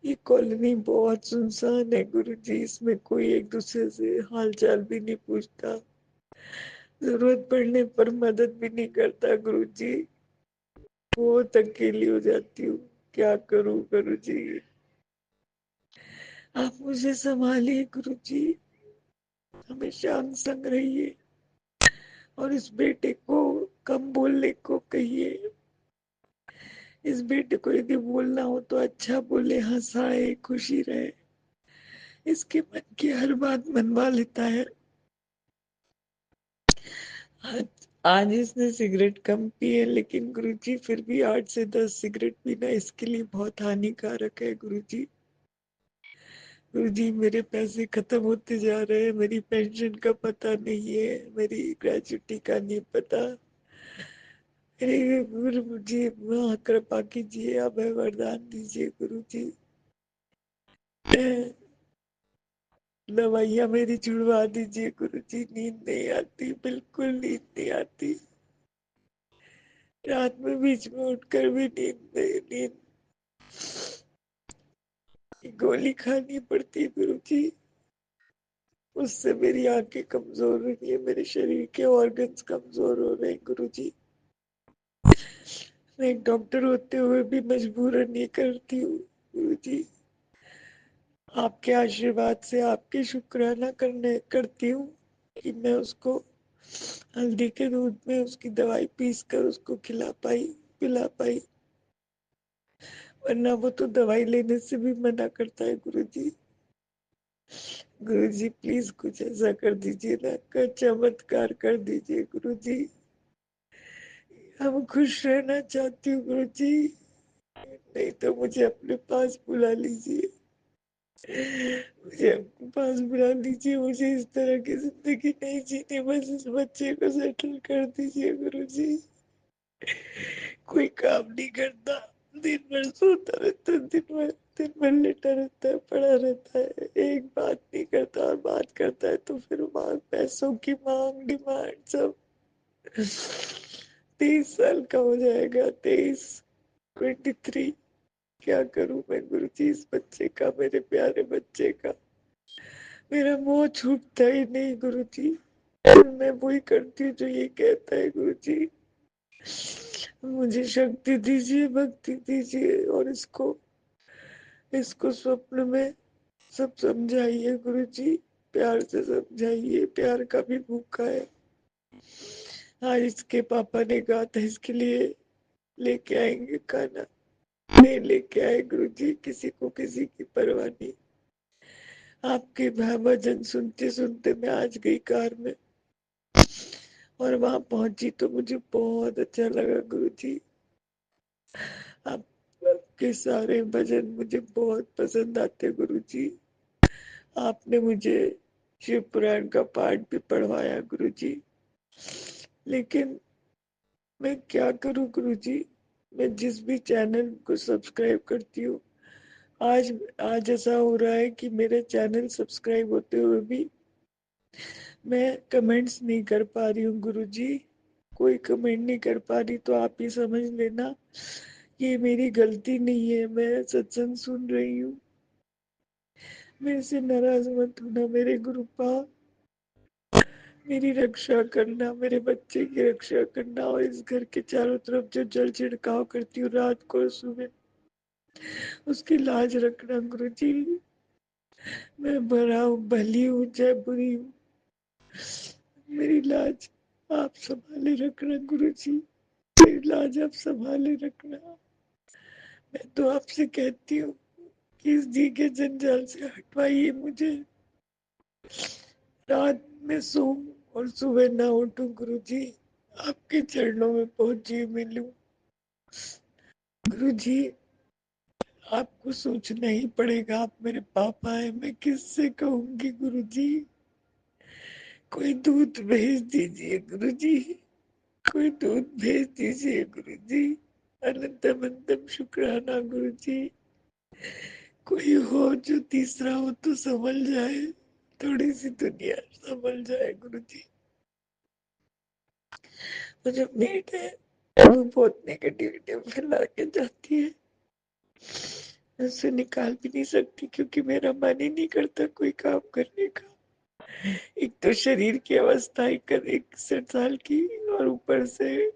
ये कॉलोनी बहुत सुनसान है गुरु जी, इसमें कोई एक दूसरे से हाल चाल भी नहीं पूछता, जरूरत पड़ने पर मदद भी नहीं करता गुरु जी। बहुत अकेली हो जाती हूँ, क्या करूँ गुरु जी। आप मुझे संभालिए गुरु जी, हमेशा हम संग रहिए और इस बेटे को कम बोलने को कहिए। इस बेटे को यदि बोलना हो तो अच्छा बोले, हंसाए, खुशी रहे। इसके मन की हर बात मनवा लेता है। आज इसने सिगरेट कम पी है, लेकिन गुरुजी फिर भी 8 से 10 सिगरेट पीना इसके लिए बहुत हानिकारक है गुरुजी। गुरुजी मेरे पैसे खत्म होते जा रहे हैं, मेरी पेंशन का पता नहीं है, मेरी ग्रेजुटी का नहीं पता। मेरे गुरु जी वहाँ कृपा कीजिए, अब वरदान दीजिए गुरुजी। दवाइयाँ मेरी छुड़वा दीजिए गुरुजी, नींद नहीं आती, बिल्कुल नींद नहीं आती। रात में बीच में उठकर भी नींद गोली खानी पड़ती है गुरुजी। उससे मेरी आंखें कमजोर हो रही है, मेरे शरीर के ऑर्गन्स कमजोर हो रहे हैं गुरुजी। मैं एक डॉक्टर होते हुए भी मजबूरन ये करती हूँ गुरुजी। आपके आशीर्वाद से, आपके शुक्राना करती हूँ कि मैं उसको हल्दी के दूध में उसकी दवाई पीस कर उसको खिला पाई, पिला पाई। वरना वो तो दवाई लेने से भी मना करता है गुरुजी। गुरुजी प्लीज कुछ ऐसा कर दीजिए ना, का चमत्कार कर दीजिए गुरुजी। हम खुश रहना चाहती हूँ गुरुजी, नहीं तो मुझे अपने पास बुला लीजिए। मुझे अपने पास बुला लीजिए, मुझे इस तरह की जिंदगी नहीं जीनी, बस इस बच्चे को सेटल कर दीजिए गुरुजी। कोई काम नहीं करता, दिन भर सोता रहता है, दिन भर लेटा रहता है, पड़ा रहता है, एक बात नहीं करता, और बात करता है तो फिर मांग, पैसों की मांग, डिमांड सब। 23 साल का हो जाएगा, 23 क्या करूं मैं गुरुजी इस बच्चे का, मेरे प्यारे बच्चे का। मेरा मोह छूटता ही नहीं गुरुजी। मैं वही करती हूँ जो ये कहता है गुरुजी। मुझे शक्ति दीजिए, भक्ति दीजिए, और इसको इसको स्वप्न में सब समझाइए गुरुजी, प्यार से समझाइए, प्यार का भी भूखा है। आज इसके पापा ने कहा था इसके लिए लेके आएंगे खाना, नहीं लेके आए गुरुजी, किसी को किसी की परवाह नहीं। आपके भजन सुनते सुनते मैं आज गई कार में और वहां पहुंची तो मुझे बहुत अच्छा लगा गुरुजी। आपके सारे भजन मुझे बहुत पसंद आते गुरुजी। आपने मुझे शिव पुराण का पाठ भी पढ़वाया गुरुजी। लेकिन मैं क्या करूं गुरुजी, मैं जिस भी चैनल को सब्सक्राइब करती हूँ, आज आज ऐसा हो रहा है कि मेरे चैनल सब्सक्राइब होते हुए भी मैं कमेंट्स नहीं कर पा रही हूँ गुरुजी। कोई कमेंट नहीं कर पा रही तो आप ही समझ लेना, ये मेरी गलती नहीं है, मैं सत्संग सुन रही हूँ। मेरे से नाराज मत होना मेरे गुरुपा, मेरी रक्षा करना, मेरे बच्चे की रक्षा करना, और इस घर के चारों तरफ जो जल छिड़काव करती हूँ रात को सुबह, उसकी लाज रखना गुरुजी। मैं भला हूँ, भली हूँ चाहे बुरी हूँ, मेरी लाज आप संभाले रखना गुरु जी, मेरी लाज आप संभाले रखना। मैं तो आपसे कहती हूँ कि इस दी के जंजाल से हटवाइए मुझे, रात में सोऊं और सुबह ना उठूं गुरु जी, आपके चरणों में पहुंची मिलूं। गुरु जी आपको सोचना ही पड़ेगा, आप मेरे पापा है, मैं किससे कहूंगी गुरु जी। कोई दूध भेज दीजिए गुरु जी, कोई दूध भेज दीजिए गुरु जी। अनंतम अनंतम शुक्राना गुरु जी। कोई हो जो तीसरा हो तो संभल जाए, थोड़ी सी दुनिया संभल जाए गुरु जी। वो जो मेट है वो बहुत नेगेटिविटी फैला के जाती है, उससे निकाल भी नहीं सकती क्योंकि मेरा मन ही नहीं करता कोई काम करने का। एक तो शरीर की अवस्था 61 साल की, और ऊपर से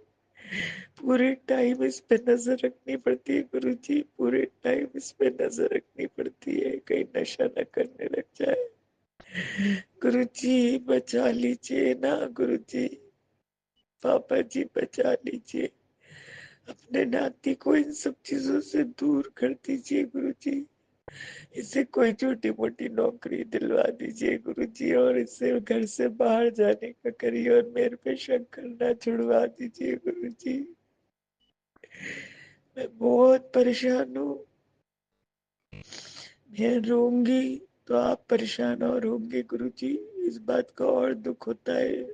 पूरे टाइम इस पे नजर रखनी पड़ती है गुरु जी, पूरे टाइम इस पे नजर रखनी पड़ती है कहीं नशा न करने लग जाए। गुरु जी बचा लीजिए ना गुरु जी, पापा जी बचा लीजिए, अपने नाती को इन सब चीजों से दूर कर दीजिए गुरु जी। इसे कोई छोटी मोटी नौकरी दिलवा दीजिए गुरु जी, और इसे घर से बाहर जाने का करिए और मेरे पे शक करना छुड़वा दीजिए गुरु जी। मैं बहुत परेशान हूँ, मैं रोऊंगी तो आप परेशान और होंगे गुरु जी, इस बात का और दुख होता है।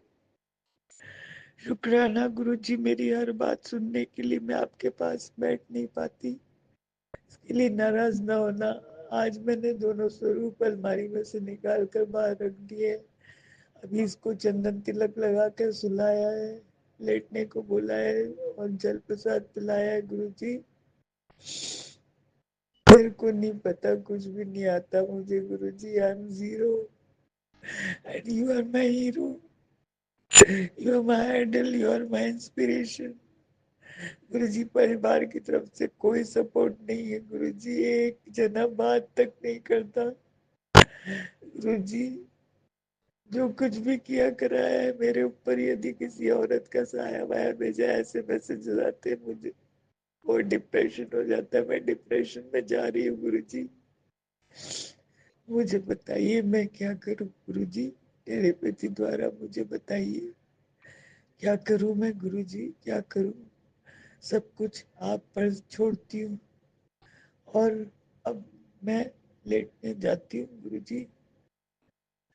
शुक्राना गुरु जी, मेरी हर बात सुनने के लिए मैं आपके पास बैठ नहीं पाती, इसके लिए नाराज ना होना। आज मैंने दोनों स्वरूप अलमारी में से निकाल कर बाहर रख दिए, अभी इसको चंदन तिलक लगा कर सुलाया है, लेटने को बोला है और जल प्रसाद पिलाया है गुरु जी। मेरे को नहीं पता, कुछ भी नहीं आता मुझे Guru ji, I am zero and you are my hero, you are my idol, you are my inspiration. Guru ji परिवार की तरफ से कोई सपोर्ट नहीं है गुरु जी, एक जना बात तक नहीं करता गुरु जी। जो कुछ भी किया कराया है मेरे ऊपर, यदि किसी औरत का साया वाया भेजा ऐसे मैसेज आते हैं मुझे, वो डिप्रेशन हो जाता है, मैं डिप्रेशन में जा रही हूँ गुरु जी। मुझे बताइए मैं क्या करूँ गुरु जी, टेलीपैथी द्वारा मुझे बताइए क्या करूँ मैं गुरु जी, क्या करूँ। सब कुछ आप पर छोड़ती हूँ और अब मैं लेटने जाती हूँ गुरु जी।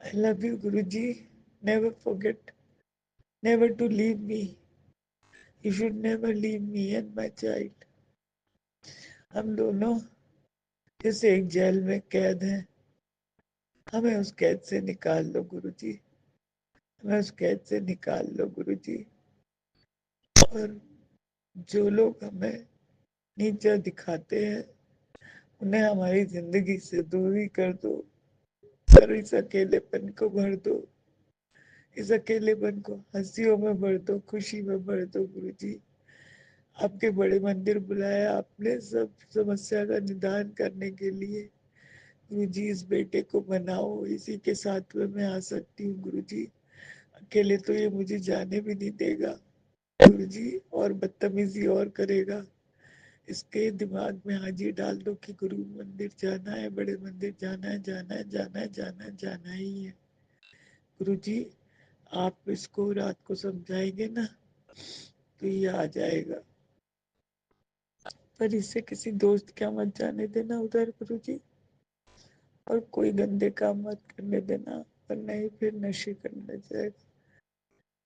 आई love you Guru ji, never forget, never to leave me, you should never leave me and my child. हम दोनों जैसे एक जेल में कैद हैं, हमें उस कैद से निकाल लो गुरु जी, हमें उस कैद से निकाल लो गुरु जी। और जो लोग हमें नीचा दिखाते हैं उन्हें हमारी जिंदगी से दूरी कर दो, और इस अकेलेपन को भर दो, इस अकेलेपन को हंसियों में भर दो, खुशी में भर दो गुरु जी। आपके बड़े मंदिर बुलाया आपने सब समस्या का निदान करने के लिए गुरु जी, इस बेटे को बनाओ, इसी के साथ में मैं आ सकती हूँ गुरु जी, अकेले तो ये मुझे जाने भी नहीं देगा गुरु जी, और बदतमीजी और करेगा। इसके दिमाग में आज ही डाल दो कि गुरु मंदिर जाना है, बड़े मंदिर जाना है, जाना है, जाना है, जाना है, जाना ही है गुरु जी। आप इसको रात को समझाएंगे ना तो ये आ जाएगा, पर इसे किसी दोस्त क्या मत जाने देना उधर गुरु जी, और कोई गंदे काम मत करने देना, वरना ही फिर नशे करने लग जाएगा।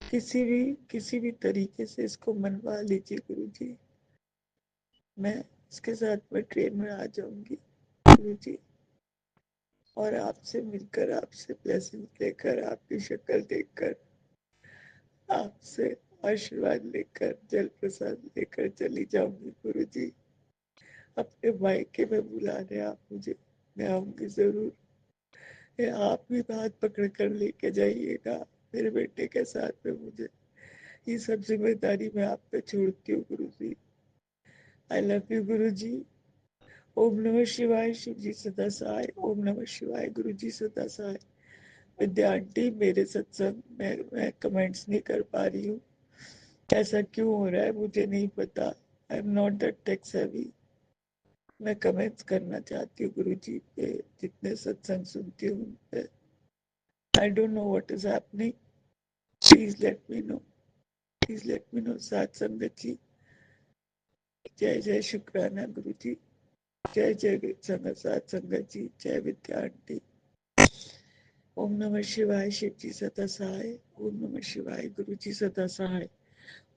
किसी भी तरीके से इसको मनवा लीजिए गुरु जी, मैं इसके साथ में ट्रेन में आ जाऊंगी गुरु जी, और आपसे मिलकर, आपसे ब्लेसिंग लेकर, आपकी शक्ल देखकर, आपसे आशीर्वाद लेकर, जल प्रसाद लेकर चली जाऊंगी गुरु जी। अपने मायके में बुला रहे आप मुझे, मैं आऊंगी जरूर। आप भी हाथ पकड़ कर लेके जाइएगा मेरे बेटे के साथ में मुझे, ये सब जिम्मेदारी मैं आप पे छोड़ती हूँ गुरु जी। आई लव यू गुरु जी, ओम नमः शिवाय, शिव जी सदा सहाय। ओम नमः शिवाय, गुरु जी सदा सहाय। विद्या आंटी, मेरे सत्संग मैं कमेंट्स नहीं कर पा रही हूँ। ऐसा क्यों हो रहा है मुझे नहीं पता। I am not that tech savvy. मैं कमेंट्स करना चाहती हूँ गुरु जी पे, जितने सत्संग सुनती हूँ उन पे। I don't know what is happening. Please let me know, please let me know. साथ संगत जी, जय जय शुक्राना गुरु जी। जय जय संगत, साथ संगत जी। जय विद्या आंटी। ओम नमः शिवाय, शिव जी सदा सहाय। ओम नमः शिवाय, गुरु जी सदा सहाय।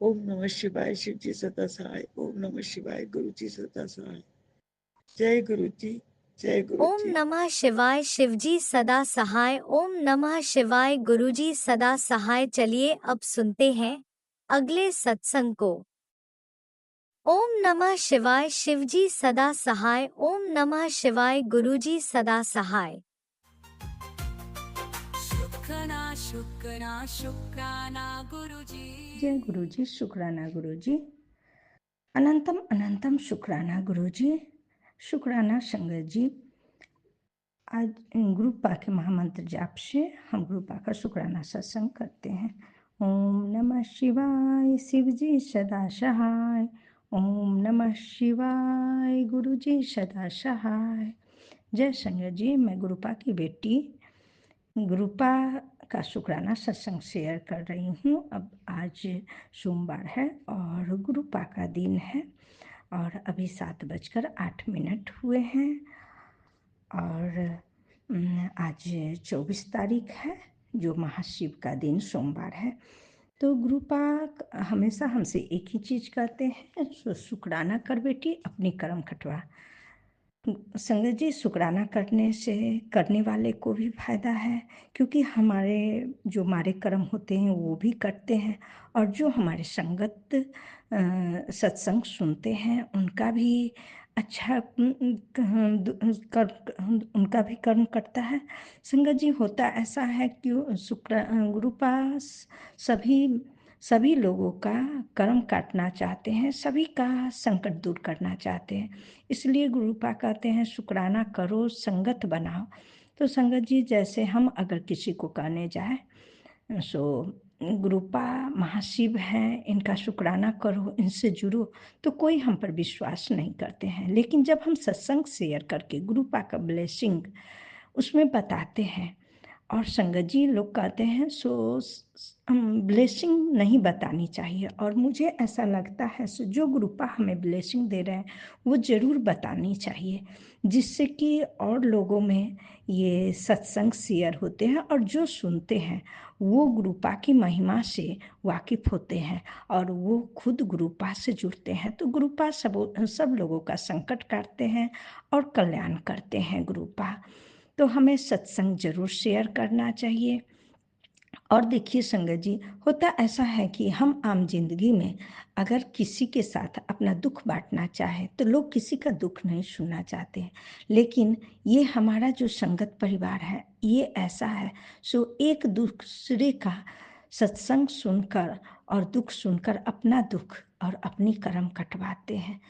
ओम नमः शिवाय, शिव जी सदा सहाय। ओम नमः शिवाय, गुरु जी सदा सहाय। जय गुरु जी, जय गुरु ओम जी। नमः शिवाय, शिवजी सदा सहाय। ओम नमः शिवाय, गुरुजी सदा सहाय। चलिए अब सुनते हैं अगले सत्संग को। ओम नमः शिवाय, शिवजी सदा सहाय। ओम नमः शिवाय, गुरुजी सदा सहाय। शुक्राना शुक्राना शुक्राना गुरुजी। जय गुरुजी, शुक्राना गुरुजी। अनंतम अनंतम शुक्राना गुरुजी, शुक्राना संगत जी। आज गुरुपा के महामंत्र जाप से हम गुरुपा का शुक्राना सत्संग करते हैं। ओम नमः शिवाय, शिव जी सदा सहाय। ओम नमः शिवाय, गुरु जी सदा सहाय। जय संगत जी, मैं गुरुपा की बेटी गुरुपा का शुक्राना सत्संग शेयर कर रही हूँ। अब आज सोमवार है और गुरुपा का दिन है और अभी 7:08 हुए हैं और आज 24 तारीख है, जो महाशिव का दिन सोमवार है। तो गुरुपा हमेशा हमसे एक ही चीज़ कहते हैं, शुक्राना कर बेटी, अपनी कर्म खटवा। संगत जी, शुक्राना करने से करने वाले को भी फायदा है, क्योंकि हमारे कर्म होते हैं वो भी करते हैं, और जो हमारे संगत सत्संग सुनते हैं उनका भी अच्छा उनका भी कर्म करता है। संगत जी, होता ऐसा है कि गुरुपास सभी लोगों का कर्म काटना चाहते हैं, सभी का संकट दूर करना चाहते हैं। इसलिए गुरुपा कहते हैं शुक्राना करो, संगत बनाओ। तो संगत जी, जैसे हम अगर किसी को कहने जाए सो गुरुपा महाशिव हैं, इनका शुक्राना करो, इनसे जुड़ो, तो कोई हम पर विश्वास नहीं करते हैं। लेकिन जब हम सत्संग शेयर करके गुरुपा का ब्लेसिंग उसमें बताते हैं और संगत जी लोग कहते हैं सो ब्लेसिंग नहीं बतानी चाहिए, और मुझे ऐसा लगता है सो जो गुरुपा हमें ब्लेसिंग दे रहे हैं वो ज़रूर बतानी चाहिए, जिससे कि और लोगों में ये सत्संग शेयर होते हैं और जो सुनते हैं वो गुरुपा की महिमा से वाकिफ़ होते हैं और वो खुद गुरुपा से जुड़ते हैं। तो गुरुपा सब लोगों का संकट काटते हैं और कल्याण करते हैं गुरुपा। तो हमें सत्संग जरूर शेयर करना चाहिए। और देखिए संगत जी, होता ऐसा है कि हम आम जिंदगी में अगर किसी के साथ अपना दुख बांटना चाहे तो लोग किसी का दुख नहीं सुनना चाहते हैं, लेकिन ये हमारा जो संगत परिवार है ये ऐसा है, सो एक दूसरे का सत्संग सुनकर और दुख सुनकर अपना दुख और अपनी कर्म कटवाते हैं।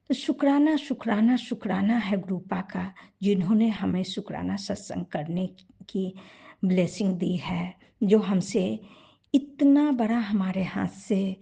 तो शुक्राना शुक्राना शुक्राना है गुरुपा का, जिन्होंने हमें शुक्राना सत्संग करने की ब्लेसिंग दी है, जो हमसे इतना बड़ा हमारे हाथ से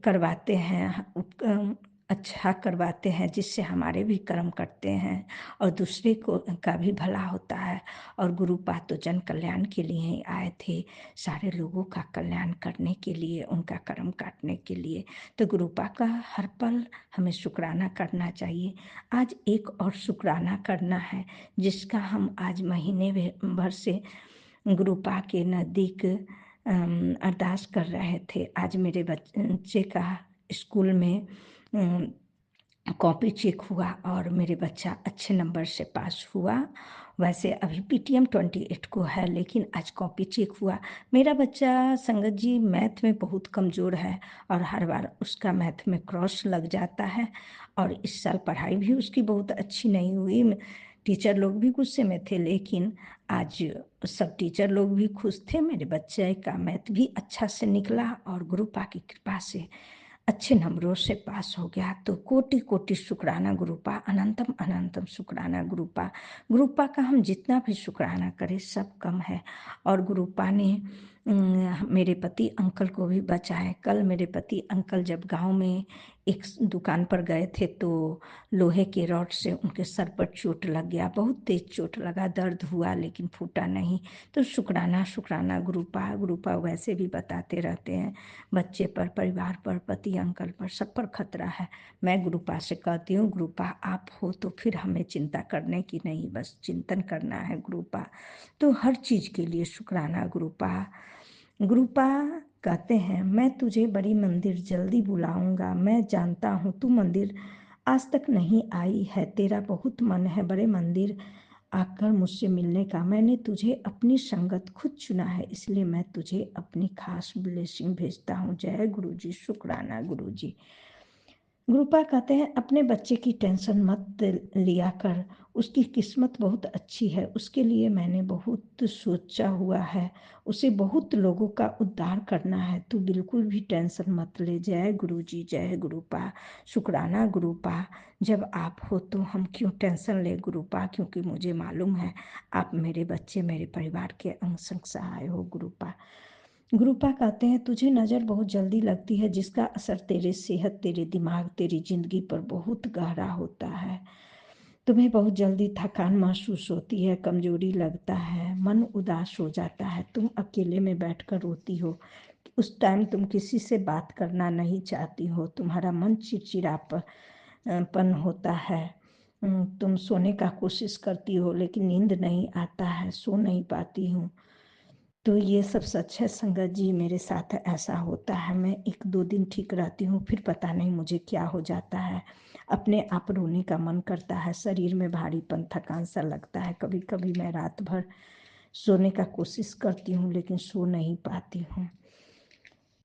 करवाते हैं, अच्छा करवाते हैं, जिससे हमारे भी कर्म करते हैं और दूसरे को का भी भला होता है। और गुरुपा तो जन कल्याण के लिए ही आए थे, सारे लोगों का कल्याण करने के लिए, उनका कर्म काटने के लिए। तो गुरुपा का हर पल हमें शुक्राना करना चाहिए। आज एक और शुक्राना करना है, जिसका हम आज महीने भर से गुरुपा के नज़दीक अरदास कर रहे थे। आज मेरे बच्चे का स्कूल में कॉपी चेक हुआ और मेरे बच्चा अच्छे नंबर से पास हुआ। वैसे अभी PTM 28 को है, लेकिन आज कॉपी चेक हुआ। मेरा बच्चा संगत जी मैथ में बहुत कमज़ोर है और हर बार उसका मैथ में क्रॉस लग जाता है, और इस साल पढ़ाई भी उसकी बहुत अच्छी नहीं हुई। टीचर लोग भी गुस्से में थे, लेकिन आज सब टीचर लोग भी खुश थे। मेरे बच्चे का मैथ भी अच्छा से निकला और गुरुपा की कृपा से अच्छे नंबरों से पास हो गया। तो कोटि कोटि शुक्राना गुरुपा, अनंतम अनंतम शुक्राना गुरुपा। गुरुपा का हम जितना भी शुक्राना करें सब कम है। और गुरुपा ने मेरे पति अंकल को भी बचाए। कल मेरे पति अंकल जब गांव में एक दुकान पर गए थे तो लोहे के रॉड से उनके सर पर चोट लग गया, बहुत तेज चोट लगा, दर्द हुआ लेकिन फूटा नहीं। तो शुक्राना शुक्राना गुरुपा। गुरुपा वैसे भी बताते रहते हैं बच्चे पर, परिवार पर, पति अंकल पर, सब पर खतरा है। मैं गुरुपा से कहती हूँ गुरुपा आप हो तो फिर हमें चिंता करने की नहीं, बस चिंतन करना है गुरुपा। तो हर चीज़ के लिए शुक्राना गुरुपा। गुरुपा कहते हैं मैं तुझे बड़ी मंदिर जल्दी बुलाऊंगा, मैं जानता हूँ तू मंदिर आज तक नहीं आई है, तेरा बहुत मन है बड़े मंदिर आकर मुझसे मिलने का। मैंने तुझे अपनी संगत खुद चुना है, इसलिए मैं तुझे अपनी खास ब्लेसिंग भेजता हूँ। जय गुरु जी, शुक्राना गुरु जी। गुरुपा कहते हैं अपने बच्चे की टेंशन मत लिया कर, उसकी किस्मत बहुत अच्छी है, उसके लिए मैंने बहुत सोचा हुआ है, उसे बहुत लोगों का उद्धार करना है, तू बिल्कुल भी टेंशन मत ले। जय गुरु जी, जय गुरुपा, शुक्राना गुरुपा। जब आप हो तो हम क्यों टेंशन ले गुरुपा, क्योंकि मुझे मालूम है आप मेरे बच्चे, मेरे परिवार के अंग संग सहाय हो गुरुपा। गुरुपा कहते हैं तुझे नज़र बहुत जल्दी लगती है, जिसका असर तेरे सेहत, तेरे दिमाग, तेरी जिंदगी पर बहुत गहरा होता है। तुम्हें बहुत जल्दी थकान महसूस होती है, कमजोरी लगता है, मन उदास हो जाता है, तुम अकेले में बैठकर रोती हो, उस टाइम तुम किसी से बात करना नहीं चाहती हो, तुम्हारा मन चिड़चिड़ापन होता है, तुम सोने का कोशिश करती हो लेकिन नींद नहीं आता है, सो नहीं पाती हूँ। तो ये सब सच है संगत जी, मेरे साथ ऐसा होता है। मैं 1-2 दिन ठीक रहती हूँ, फिर पता नहीं मुझे क्या हो जाता है, अपने आप रोने का मन करता है, शरीर में भारीपन, थकान सा लगता है। कभी कभी मैं रात भर सोने का कोशिश करती हूँ लेकिन सो नहीं पाती हूँ।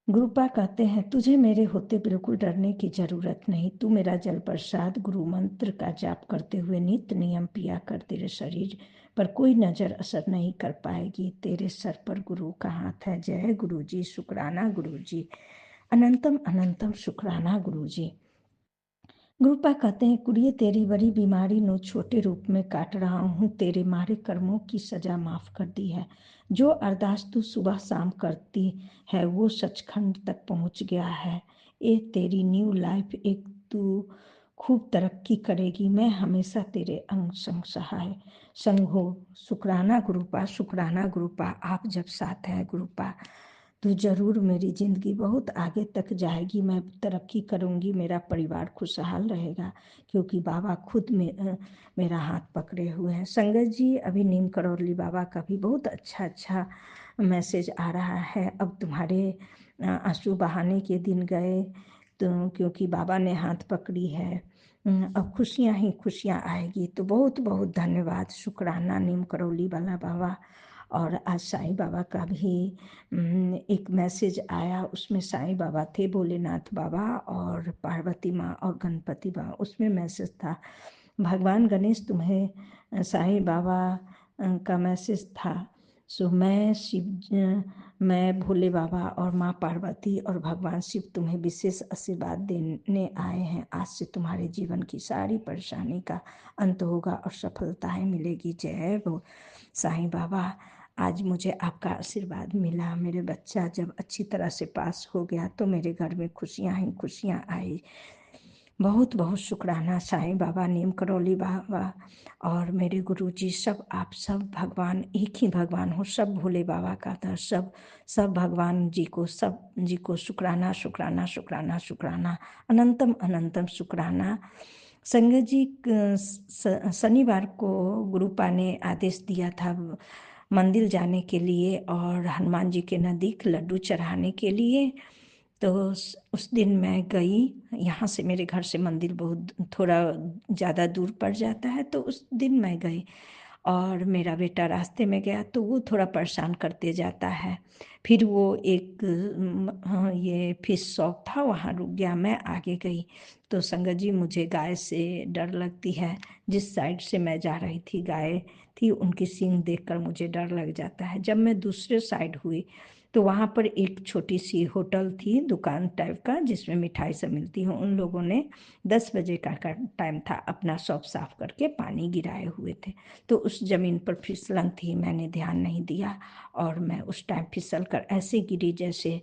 गुरुपा कहते हैं तुझे मेरे होते बिल्कुल डरने की जरूरत नहीं, तू मेरा जल प्रसाद गुरु मंत्र का जाप करते हुए नित्य नियम पिया कर, तेरे शरीर पर कोई नजर असर नहीं कर पाएगी, तेरे सर पर गुरु का हाथ है। जय गुरु जी, शुक्राना गुरु जी, अनंतम अनंतम शुक्राना गुरु जी। गुरुपा कहते हैं कुड़िए तेरी बड़ी बीमारी नो छोटे रूप में काट रहा हूँ, तेरे मारे कर्मों की सजा माफ कर दी है। जो अरदास तू सुबह शाम करती है वो सचखंड तक पहुँच गया है। ये तेरी न्यू लाइफ, एक तू खूब तरक्की करेगी, मैं हमेशा तेरे अंग संग सहाय संग हो। शुक्राना गुरुपा, शुक्राना गुरुपा। आप जब साथ है गुरुपा तो ज़रूर मेरी ज़िंदगी बहुत आगे तक जाएगी, मैं तरक्की करूँगी, मेरा परिवार खुशहाल रहेगा, क्योंकि बाबा खुद में मेरा हाथ पकड़े हुए हैं। संगत जी अभी नीम करौली बाबा का भी बहुत अच्छा अच्छा मैसेज आ रहा है। अब तुम्हारे आंसू बहाने के दिन गए तो, क्योंकि बाबा ने हाथ पकड़ी है, अब खुशियाँ ही खुशियाँ आएगी। तो बहुत बहुत धन्यवाद, शुक्राना नीम करौली वाला बाबा। और आज साईं बाबा का भी एक मैसेज आया, उसमें साईं बाबा थे, भोलेनाथ बाबा और पार्वती माँ और गणपति बाबा, उसमें मैसेज था भगवान गणेश तुम्हें साईं बाबा का मैसेज था। सो मैं भोले बाबा और माँ पार्वती और भगवान शिव तुम्हें विशेष आशीर्वाद देने आए हैं। आज से तुम्हारे जीवन की सारी परेशानी का अंत होगा और सफलताएं मिलेगी। जय साईं बाबा। आज मुझे आपका आशीर्वाद मिला, मेरे बच्चा जब अच्छी तरह से पास हो गया तो मेरे घर में खुशियाँ ही खुशियाँ आई। बहुत बहुत शुक्राना साईं बाबा, नीम करौली बाबा और मेरे गुरुजी, सब आप सब भगवान एक ही भगवान हो, सब भोले बाबा का था, सब भगवान जी को, सब जी को शुक्राना शुक्राना शुक्राना शुक्राना, अनंतम अनंतम शुक्राना। संगत जी शनिवार को गुरुपा ने आदेश दिया था मंदिर जाने के लिए और हनुमान जी के नज़दीक लड्डू चढ़ाने के लिए। तो उस दिन मैं गई, यहाँ से मेरे घर से मंदिर बहुत थोड़ा ज़्यादा दूर पड़ जाता है, तो उस दिन मैं गई और मेरा बेटा रास्ते में गया तो वो थोड़ा परेशान करते जाता है। फिर वो एक ये फिश शॉप था, वहाँ रुक गया, मैं आगे गई। तो संगत जी मुझे गाय से डर लगती है, जिस साइड से मैं जा रही थी गाय थी, उनकी सींग देखकर मुझे डर लग जाता है। जब मैं दूसरे साइड हुई तो वहाँ पर एक छोटी सी होटल थी, दुकान टाइप का, जिसमें मिठाई सब मिलती है। उन लोगों ने 10 बजे का टाइम था, अपना शॉप साफ करके पानी गिराए हुए थे। तो उस ज़मीन पर फिसलन थी, मैंने ध्यान नहीं दिया और मैं उस टाइम फिसल कर ऐसे गिरी जैसे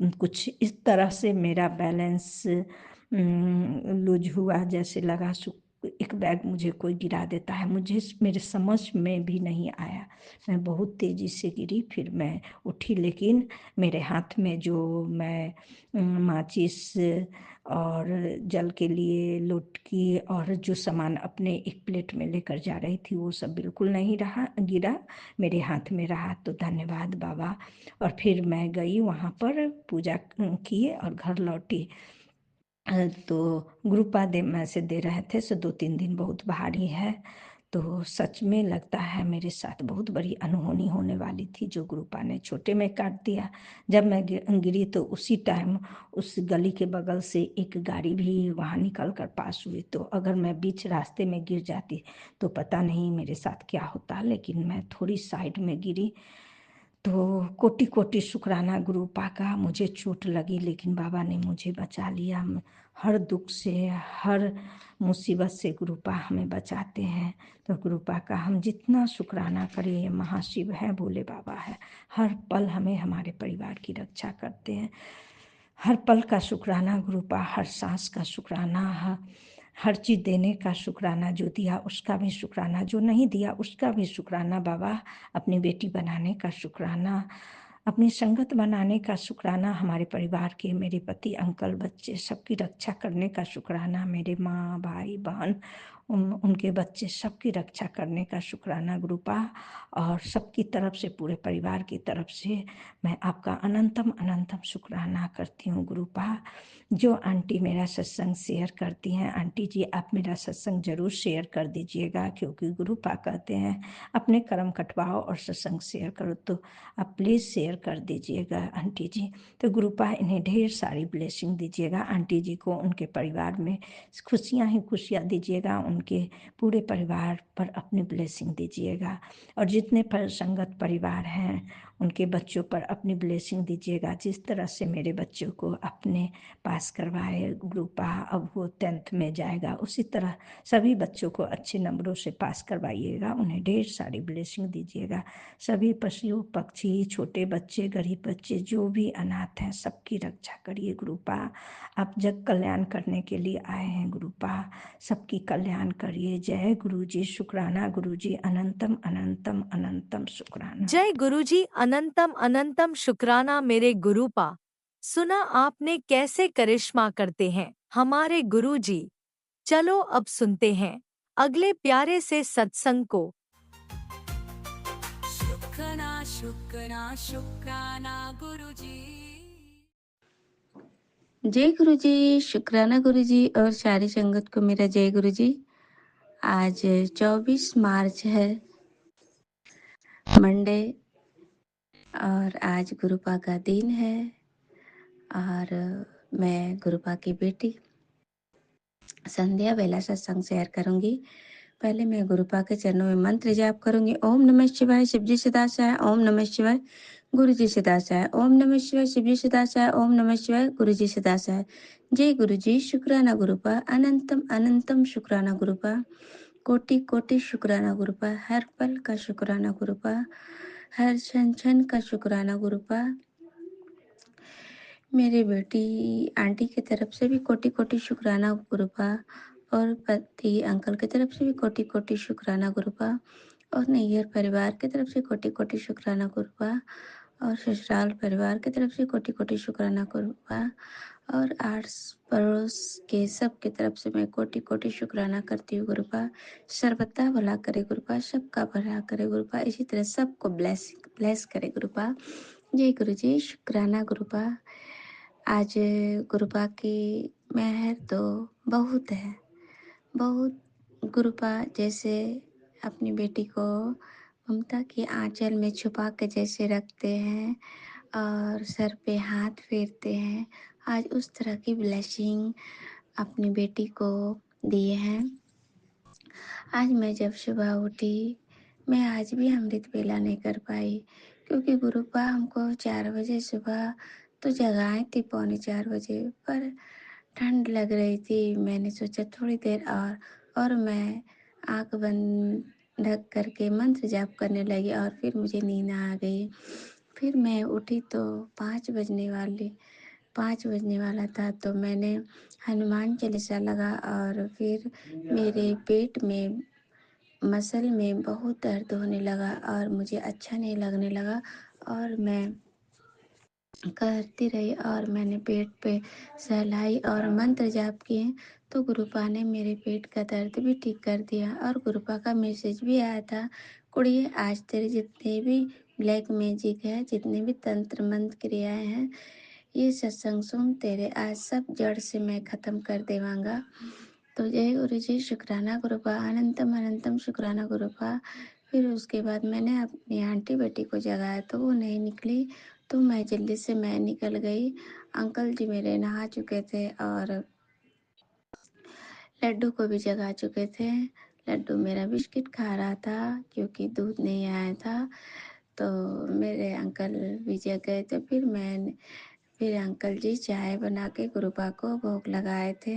कुछ इस तरह से मेरा बैलेंस लूज हुआ, जैसे लगा एक बैग मुझे कोई गिरा देता है। मुझे मेरे समझ में भी नहीं आया, मैं बहुत तेज़ी से गिरी। फिर मैं उठी, लेकिन मेरे हाथ में जो मैं माचिस और जल के लिए लुटकी और जो सामान अपने एक प्लेट में लेकर जा रही थी, वो सब बिल्कुल नहीं रहा, गिरा, मेरे हाथ में रहा। तो धन्यवाद बाबा। और फिर मैं गई वहाँ पर, पूजा की और घर लौटी। तो गुरुपा मैसेज दे रहे थे, सो 2-3 दिन बहुत भारी है। तो सच में लगता है मेरे साथ बहुत बड़ी अनहोनी होने वाली थी, जो गुरुपा ने छोटे में काट दिया। जब मैं गिरी तो उसी टाइम उस गली के बगल से एक गाड़ी भी वहाँ निकल कर पास हुई। तो अगर मैं बीच रास्ते में गिर जाती तो पता नहीं मेरे साथ क्या होता, लेकिन मैं थोड़ी साइड में गिरी। तो कोटि कोटि शुक्राना गुरुपा का। मुझे चोट लगी, लेकिन बाबा ने मुझे बचा लिया। हर दुख से, हर मुसीबत से गुरुपा हमें बचाते हैं। तो गुरुपा का हम जितना शुक्राना करें, ये महाशिव है, भोले बाबा है। हर पल हमें हमारे परिवार की रक्षा करते हैं। हर पल का शुक्राना गुरुपा, हर सांस का शुक्राना, हर चीज़ देने का शुक्राना। जो दिया उसका भी शुक्राना, जो नहीं दिया उसका भी शुक्राना बाबा। अपनी बेटी बनाने का शुक्राना, अपनी संगत बनाने का शुक्राना, हमारे परिवार के, मेरे पति, अंकल, बच्चे, सबकी रक्षा करने का शुक्राना, मेरे माँ, भाई, बहन, उनके बच्चे, सबकी रक्षा करने का शुक्राना गुरुपा। और सबकी तरफ से, पूरे परिवार की तरफ से मैं आपका अनंतम अनंतम शुक्राना करती हूँ गुरुपा। जो आंटी मेरा सत्संग शेयर करती हैं, आंटी जी आप मेरा सत्संग ज़रूर शेयर कर दीजिएगा, क्योंकि गुरुपा कहते हैं अपने कर्म कटवाओ और सत्संग शेयर करो। तो आप प्लीज़ शेयर कर दीजिएगा आंटी जी। तो गुरुपा इन्हें ढेर सारी ब्लेसिंग दीजिएगा, आंटी जी को, उनके परिवार में खुशियाँ ही खुशियाँ दीजिएगा, उनके पूरे परिवार पर अपनी ब्लेसिंग दीजिएगा। और जितने संगत परिवार हैं उनके बच्चों पर अपनी ब्लेसिंग दीजिएगा। जिस तरह से मेरे बच्चों को अपने पास करवाए गुरुपा, अब वो 10th में जाएगा, उसी तरह सभी बच्चों को अच्छे नंबरों से पास करवाइएगा, उन्हें ढेर सारी ब्लेसिंग दीजिएगा। सभी पशु पक्षी, छोटे बच्चे, गरीब बच्चे, जो भी अनाथ हैं, सबकी रक्षा करिए गुरुपा। आप जग कल्याण करने के लिए आए हैं गुरुपा, सबकी कल्याण करिए। जय गुरु जी, शुक्राना गुरु जी, अनंतम अनंतम अनंतम शुक्राना। जय गुरुजी, अनंतम अनंतम शुक्राना मेरे गुरुपा। सुना आपने कैसे करिश्मा करते हैं हमारे गुरुजी। चलो अब सुनते हैं अगले प्यारे से सत्संग को। शुक्राना शुक्राना शुक्राना गुरुजी। जय गुरु जी, शुक्राना गुरु जी और सारी संगत को मेरा जय गुरु जी। आज 24 मार्च है, मंडे, और आज गुरुपा का दिन है। और मैं गुरुपा की बेटी संध्या बेला सत्संग शेयर करूंगी। पहले मैं गुरुपा के चरणों में मंत्र जाप करूंगी। ओम नमः शिवाय, शिवजी सदाशिवाय। ओम नमः शिवाय, गुरुजी सदाशिवाय। ओम नमः शिवाय, शिवजी सदाशिवाय। ओम नमः शिवाय, गुरुजी सदाशिवाय। जय गुरुजी, शुक्राना गुरुपा, अनंतम अनंतम शुक्राना गुरुपा, कोटि कोटि शुक्राना गुरुपा, हर पल का शुक्राना गुरुपा, हर क्षण क्षण का शुक्राना गुरुपा। मेरी बेटी आंटी की तरफ से भी कोटि कोटि शुक्राना गुरुपा, और पति अंकल की तरफ से भी कोटि कोटि शुक्राना गुरुपा, और नैयर परिवार की तरफ से कोटि कोटि शुक्राना गुरुपा, और ससुराल परिवार की तरफ से कोटि कोटि शुक्राना गुरुपा, और आस पड़ोस के सब की तरफ से मैं कोटि कोटि शुक्राना करती हूँ गुरुपा। सर्वदा भला करे गुरुपा, सबका भला करे गुरुपा, इसी तरह सबको ब्लेस करे गुरुपा। जय गुरु जी, शुक्राना गुरुपा। आज गुरुपा की मेहर तो बहुत है, बहुत। गुरुपा जैसे अपनी बेटी को ममता की आंचल में छुपा के जैसे रखते हैं और सर पे हाथ फेरते हैं, आज उस तरह की ब्लेसिंग अपनी बेटी को दिए हैं। आज मैं जब सुबह उठी, मैं आज भी अमृत वेला नहीं कर पाई, क्योंकि गुरुपा हमको 4 बजे सुबह तो जगाई थी, पौने 4 बजे, पर ठंड लग रही थी। मैंने सोचा थोड़ी देर और मैं आँख बंद ढक करके मंत्र जाप करने लगी और फिर मुझे नींद आ गई। फिर मैं उठी तो 5 बजने वाला था, तो मैंने हनुमान चालीसा लगा और फिर मेरे पेट में मसल में बहुत दर्द होने लगा और मुझे अच्छा नहीं लगने लगा और मैं करती रही और मैंने पेट पे सहलाई और मंत्र जाप किए, तो गुरुपा ने मेरे पेट का दर्द भी ठीक कर दिया। और गुरुपा का मैसेज भी आया था, कुड़िए आज तेरे जितने भी ब्लैक मैजिक है, जितने भी तंत्र मंत्र क्रियाएं हैं, ये सत्संग सुन, तेरे आज सब जड़ से मैं ख़त्म कर देवांगा। तो जय गुरु जी, शुक्राना गुरुपा, अनंतम अनंतम शुक्राना गुरुपा। फिर उसके बाद मैंने अपनी आंटी बेटी को जगाया तो वो नहीं निकली, तो मैं जल्दी से मैं निकल गई। अंकल जी मेरे नहा चुके थे और लड्डू को भी जगा चुके थे। लड्डू मेरा बिस्किट खा रहा था क्योंकि दूध नहीं आया था। तो मेरे अंकल भी जग गए, तो फिर अंकल जी चाय बना के गुरुपा को भोग लगाए थे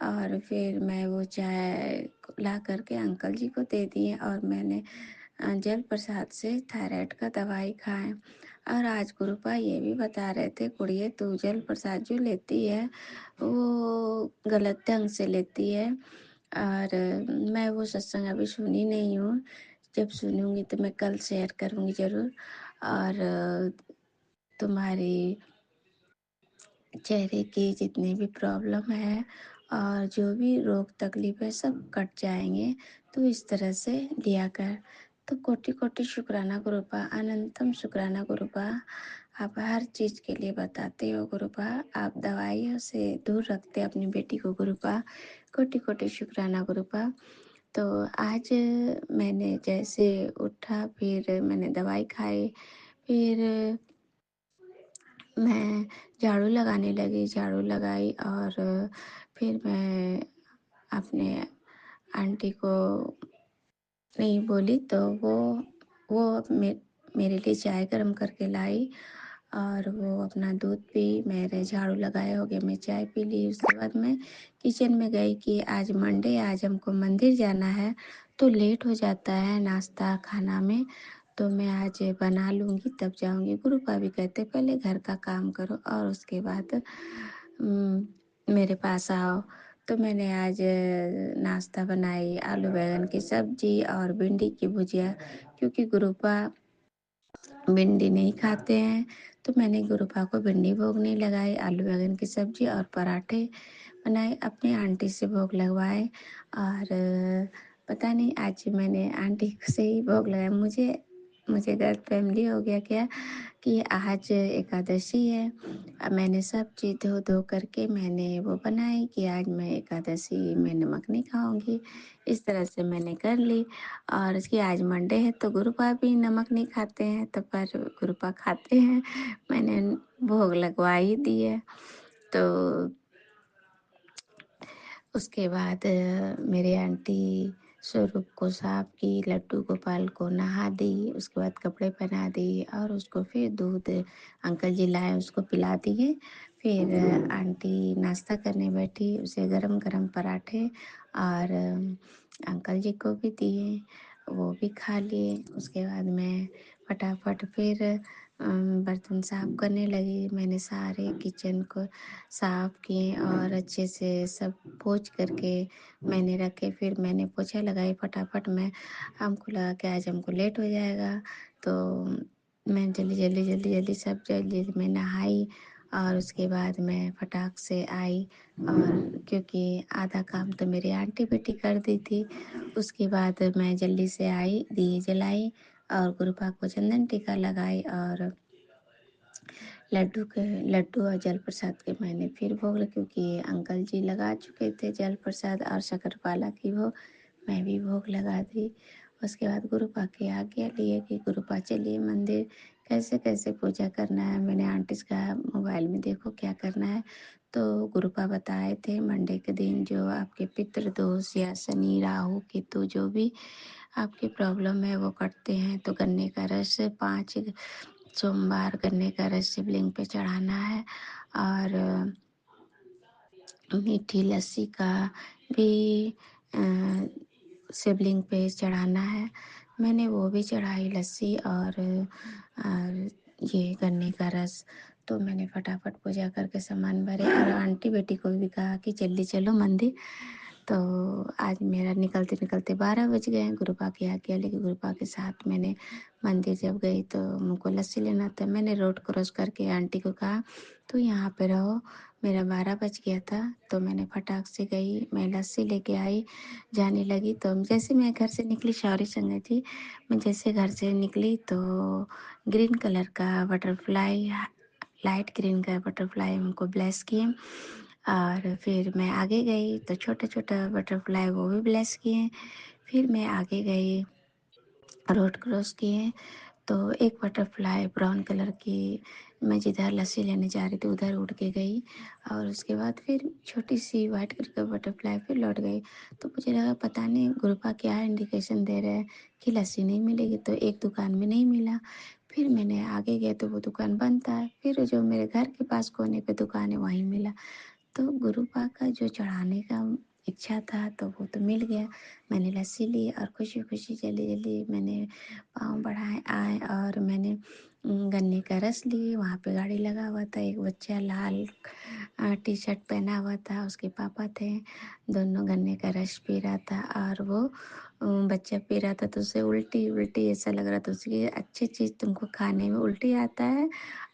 और फिर मैं वो चाय ला करके अंकल जी को दे दिए और मैंने जल प्रसाद से थायराइड का दवाई खाए। और आज गुरुपा ये भी बता रहे थे, कुड़िए तू जल प्रसाद जो लेती है वो गलत ढंग से लेती है। और मैं वो सत्संग अभी सुनी नहीं हूँ, जब सुनूंगी तो मैं कल शेयर करूँगी ज़रूर। और तुम्हारी चेहरे की जितनी भी प्रॉब्लम है और जो भी रोग तकलीफ है सब कट जाएंगे, तो इस तरह से लिया कर। तो कोटि कोटि शुक्राना गुरुपा, अनंतम शुक्राना गुरुपा। आप हर चीज़ के लिए बताते हो गुरुपा, आप दवाइयों से दूर रखते अपनी बेटी को गुरुपा, कोटि कोटि शुक्राना गुरुपा। तो आज मैंने जैसे उठा, फिर मैंने दवाई खाई, फिर मैं झाड़ू लगाने लगी, झाड़ू लगाई और फिर मैं अपने आंटी को नहीं बोली, तो वो मेरे लिए चाय गर्म करके लाई और वो अपना दूध पी, मेरे झाड़ू लगाए हो गया, मैं चाय पी ली। उसके बाद मैं किचन में गई कि आज मंडे, आज हमको मंदिर जाना है, तो लेट हो जाता है नाश्ता खाना में, तो मैं आज बना लूँगी तब जाऊँगी। गुरुपा भी कहते पहले घर का काम करो और उसके बाद मेरे पास आओ। तो मैंने आज नाश्ता बनाई, आलू बैंगन की सब्जी और भिंडी की भुजिया, क्योंकि गुरुपा भिंडी नहीं खाते हैं, तो मैंने गुरुपा को भिंडी भोग नहीं लगाई, आलू बैंगन की सब्जी और पराठे बनाए, अपनी आंटी से भोग लगवाए। और पता नहीं आज मैंने आंटी से ही भोग लगाया। मुझे गलत फैमिली हो गया क्या कि आज एकादशी है। अब मैंने सब चीज़ धो धो करके मैंने वो बनाई कि आज मैं एकादशी में नमक नहीं खाऊंगी, इस तरह से मैंने कर ली। और इसकी आज मंडे है, तो गुरुपा भी नमक नहीं खाते हैं, तो पर गुरुपा खाते हैं, मैंने भोग लगवा ही दी है। तो उसके बाद मेरे आंटी स्वरूप को साफ की, लड्डू गोपाल को नहा दी, उसके बाद कपड़े पहना दिए और उसको फिर दूध अंकल जी लाए उसको पिला दिए। फिर आंटी नाश्ता करने बैठी, उसे गरम गरम पराठे और अंकल जी को भी दिए, वो भी खा लिए। उसके बाद मैं फटाफट फिर बर्तन साफ करने लगी। मैंने सारे किचन को साफ किए और अच्छे से सब पोंछ करके मैंने रखे। फिर मैंने पोछा लगाई फटाफट। हमको लगा कि आज हमको लेट हो जाएगा, तो मैं जल्दी सब जल्दी मैं नहाई और उसके बाद मैं फटाक से आई। और क्योंकि आधा काम तो मेरी आंटी बेटी कर दी थी, उसके बाद मैं जल्दी से आई, दिए जलाई और गुरुपा को चंदन टीका लगाई और लड्डू और जल प्रसाद के मैंने फिर भोग लगा, क्योंकि अंकल जी लगा चुके थे जल प्रसाद और शक्करपाला की भोग, मैं भी भोग लगा दी। उसके बाद गुरुपा की आज्ञा लिए कि गुरुपा चलिए मंदिर, कैसे कैसे पूजा करना है। मैंने आंटी से कहा मोबाइल में देखो क्या करना है, तो गुरुपा बताए थे मंडे के दिन जो आपके पितृ दोष या शनि राहु केतु जो भी आपकी प्रॉब्लम है वो कटते हैं। तो गन्ने का रस 5 सोमवार गन्ने का रस शिवलिंग पे चढ़ाना है और मीठी लस्सी का भी अ, शिवलिंग पे चढ़ाना है। मैंने वो भी चढ़ाई लस्सी और ये गन्ने का रस। तो मैंने फटाफट पूजा करके सामान भरे और आंटी बेटी को भी कहा कि जल्दी चलो मंदिर। तो आज मेरा निकलते निकलते 12 बज गए। गुरुपा की आज्ञा लेके गुरुपा के साथ मैंने मंदिर जब गई तो मुझको लस्सी लेना था। मैंने रोड क्रॉस करके आंटी को कहा तो यहाँ पे रहो। मेरा 12 बज गया था तो मैंने फटाक से गई, मैं लस्सी लेके आई, जाने लगी। तो जैसे मैं घर से निकली, सॉरी संगत जी, मैं जैसे घर से निकली तो ग्रीन कलर का बटरफ्लाई, लाइट ग्रीन का बटरफ्लाई हमको ब्लेस किए। और फिर मैं आगे गई तो छोटा छोटा बटरफ्लाई वो भी ब्लेस किए। फिर मैं आगे गई, रोड क्रॉस किए तो एक बटरफ्लाई ब्राउन कलर की, मैं जिधर लस्सी लेने जा रही थी उधर उड़ के गई। और उसके बाद फिर छोटी सी वाइट कलर का बटरफ्लाई फिर लौट गई। तो मुझे लगा पता नहीं गुरुपा क्या इंडिकेशन दे रहे हैं कि लस्सी नहीं मिलेगी। तो एक दुकान में नहीं मिला। फिर मैंने आगे गया तो वो दुकान बंद था। फिर जो मेरे घर के पास कोने पे दुकान है वहीं मिला। तो गुरुपा का जो चढ़ाने का इच्छा था तो वो तो मिल गया। मैंने लस्सी ली और खुशी खुशी जल्दी जल्दी मैंने पाँव बढ़ाए आए और मैंने गन्ने का रस लिए। वहाँ पे गाड़ी लगा हुआ था, एक बच्चा लाल टी शर्ट पहना हुआ था, उसके पापा थे, दोनों गन्ने का रस पी रहा था। और वो बच्चा पी रहा था तो उसे उल्टी उल्टी ऐसा लग रहा था। उसकी अच्छी चीज़ तुमको खाने में उल्टी आता है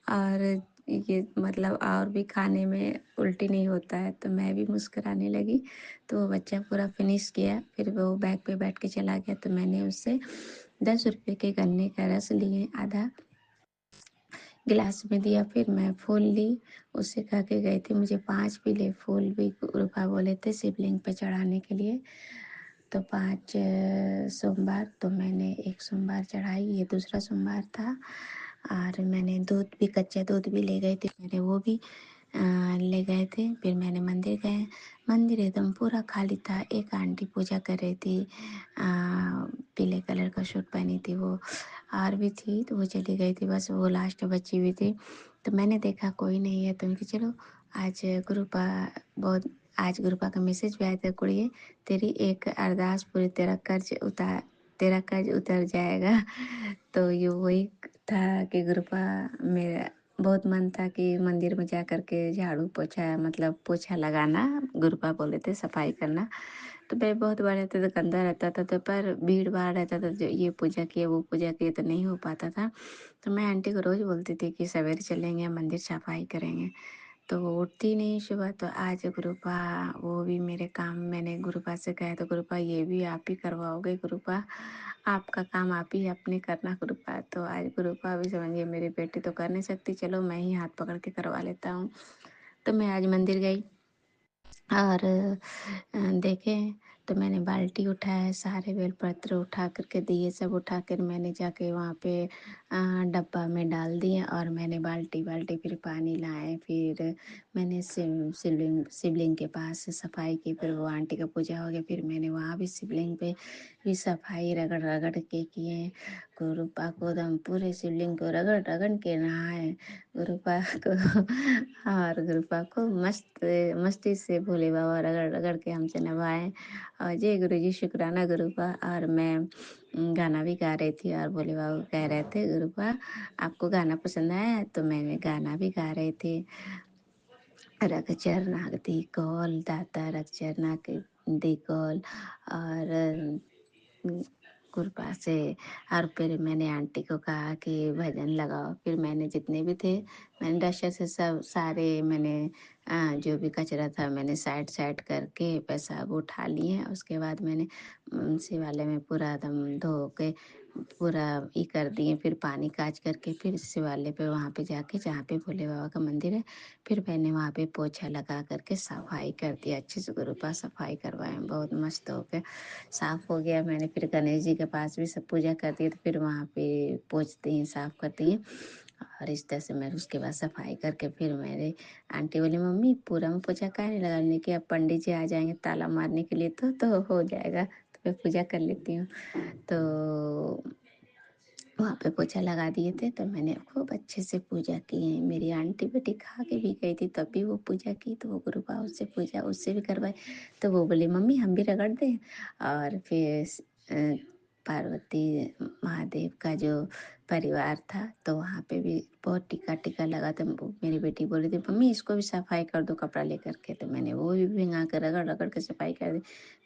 और ये मतलब और भी खाने में उल्टी नहीं होता है। तो मैं भी मुस्कुराने लगी। तो वो बच्चा पूरा फिनिश किया, फिर वो बैग पे बैठ के चला गया। तो मैंने उससे 10 रुपए के गन्ने का रस लिए, आधा गिलास में दिया। फिर मैं फूल ली, उससे कह के गई थी मुझे 5 पीले फूल भी रुपा बोले थे शिवलिंग पे चढ़ाने के लिए। तो 5 सोमवार तो मैंने एक सोमवार चढ़ाई, ये दूसरा सोमवार था। और मैंने दूध भी, कच्चा दूध भी ले गए थे, मैंने वो भी ले गए थे। फिर मैंने मंदिर गए, मंदिर एकदम पूरा खाली था। एक आंटी पूजा कर रही थी, पीले कलर का सूट पहनी थी वो, और भी थी तो वो चली गई थी, बस वो लास्ट बची हुई थी। तो मैंने देखा कोई नहीं है तो उनकी चलो आज गुरुपा बहुत, आज गुरुपा का मैसेज भी आया था, कुड़िए तेरी एक अरदास पूरी, तेरा कर्ज उतर जाएगा। तो ये वही था कि गुरुपा, मेरा बहुत मन था कि मंदिर में जा कर के झाड़ू पोछा, मतलब पोछा लगाना, गुरुपा बोले थे सफाई करना। तो मैं बहुत बार रहता था, गंदा रहता था तो, पर भीड़ भाड़ रहता था, जो ये पूजा किए वो पूजा किए तो नहीं हो पाता था। तो मैं आंटी को रोज़ बोलती थी कि सवेरे चलेंगे मंदिर सफाई करेंगे। तो वो उठती नहीं सुबह। तो आज गुरुपा वो भी मेरे काम, मैंने गुरुपा से कहा तो गुरुपा ये भी आप ही करवाओगे, गुरुपा आपका काम आप ही अपने करना गुरुपा। तो आज गुरुपा भी समझिए मेरी बेटी तो कर नहीं सकती, चलो मैं ही हाथ पकड़ के करवा लेता हूँ। तो मैं आज मंदिर गई और देखें तो मैंने बाल्टी उठाया, सारे बेलपत्र उठा करके दिए, सब उठा कर मैंने जाके वहाँ पे डब्बा में डाल दिए। और मैंने बाल्टी बाल्टी फिर पानी लाए, फिर मैंने शिवलिंग के पास से सफाई की। फिर वो आंटी का पूजा हो गया, फिर मैंने वहाँ भी शिवलिंग पे भी सफाई रगड़ रगड़ के किए। गुरुपा को एकदम पूरे शिवलिंग को रगड़ रगड़ के नहाए गुरुपा को। और गुरुपा को मस्त मस्ती से भोले बाबा रगड़ रगड़ के हमसे नवाए। और जय गुरु जी, शुक्राना गुरुपा। और मैं गाना भी गा रही थी और भोले बाबा कह रहे थे गुरुपा आपको गाना पसंद आया, तो मैंने गाना भी गा रही थी। रग चरनाक दी कौल दाता, रग चरनाक दी कौल। और कृपा से। और फिर मैंने आंटी को कहा कि भजन लगाओ। फिर मैंने जितने भी थे, मैंने डस्टर से सब सारे मैंने जो भी कचरा था मैंने साइड साइड करके पेशाब उठा लिए। उसके बाद मैंने शिवालय में पूरा दम धो के पूरा ये कर दिए। फिर पानी काच करके फिर शिवालय पे वहाँ पे जाके जहाँ पे भोले बाबा का मंदिर है, फिर मैंने वहाँ पे पोछा लगा करके सफाई कर दिया। अच्छे से गुरु पास सफाई करवाए, बहुत मस्त हो गया, साफ हो गया। मैंने फिर गणेश जी के पास भी सब पूजा कर दी, तो फिर वहाँ पे पोछते हैं, साफ करती हैं। और इस तरह से मैं उसके बाद सफाई करके फिर मेरे आंटी बोली मम्मी पूरा में पोछा काहे नहीं लगाने की, अब पंडित जी आ जाएंगे ताला मारने के लिए तो हो जाएगा। तो पे पूजा कर लेती हूँ। तो वहाँ पे पोछा लगा दिए थे, तो मैंने खूब अच्छे से पूजा की है। मेरी आंटी बेटी खा के भी गई थी, तब भी वो पूजा की, तो वो गुरु भाव से पूजा उससे भी करवाई। तो वो बोली मम्मी हम भी रगड़ दें। और फिर पार्वती महादेव का जो परिवार था, तो वहाँ पे भी बहुत टीका टीका लगा था। मेरी बेटी बोली थी मम्मी इसको भी सफाई कर दो कपड़ा लेकर के, तो मैंने वो भी भिंगा कर रगड़ रगड़ के सफाई कर दी।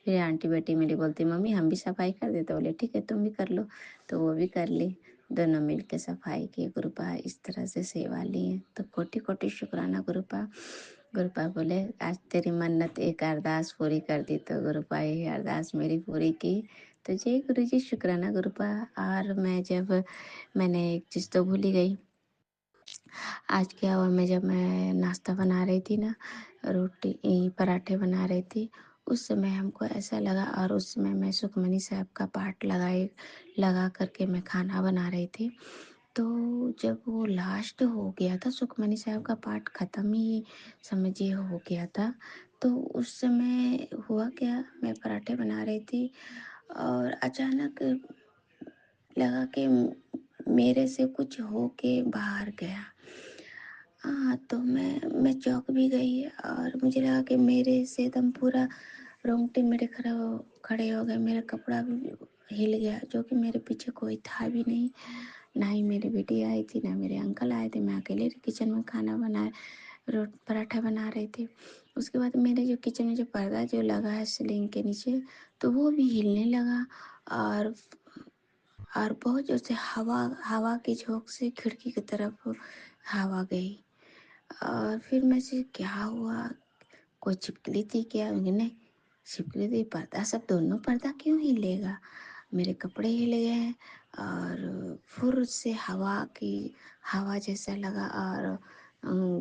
फिर आंटी बेटी मेरी बोलती मम्मी हम भी सफाई कर दे, तो बोले ठीक है तुम भी कर लो। तो वो भी कर ली, दोनों मिल के सफाई की। गुरुपा इस तरह से सेवा ली है। तो कोटि कोटि शुक्राना गुरुपा। गुरुपा बोले आज तेरी मन्नत एक अरदास पूरी कर दी, तो गुरुपा ये अरदास मेरी पूरी की। तो जय गुरु जी, शुक्राना गुरुपा। और मैंने एक चीज़ तो भूल ही गई। आज क्या हुआ, मैं नाश्ता बना रही थी ना, रोटी पराठे बना रही थी, उस समय हमको ऐसा लगा, और उस समय मैं सुखमनी साहब का पाठ लगा करके मैं खाना बना रही थी। तो जब वो लास्ट हो गया था, सुखमनी साहब का पाठ खत्म ही समझिए हो गया था, तो उस समय हुआ क्या, मैं पराठे बना रही थी और अचानक लगा कि मेरे से कुछ हो के बाहर गया। हाँ, तो मैं चौंक भी गई, और मुझे लगा कि मेरे से एकदम पूरा रोंगटे मेरे खड़े हो गए। मेरा कपड़ा भी हिल गया, जो कि मेरे पीछे कोई था भी नहीं, ना ही मेरी बेटी आई थी, ना मेरे अंकल आए थे। मैं अकेले किचन में खाना बनाए पराठा बना रही थी। उसके बाद मेरे जो किचन में जो पर्दा जो लगा है सीलिंग के नीचे, तो वो भी हिलने लगा, और बहुत जोर से हवा हवा के झोंक से खिड़की की तरफ हवा गई। और फिर मैं से क्या हुआ, कोई छिपकली थी क्या? नहीं, छिपकली थी, पर्दा सब दोनों पर्दा क्यों हिलेगा? मेरे कपड़े हिले गए, और फुर से हवा जैसा लगा, और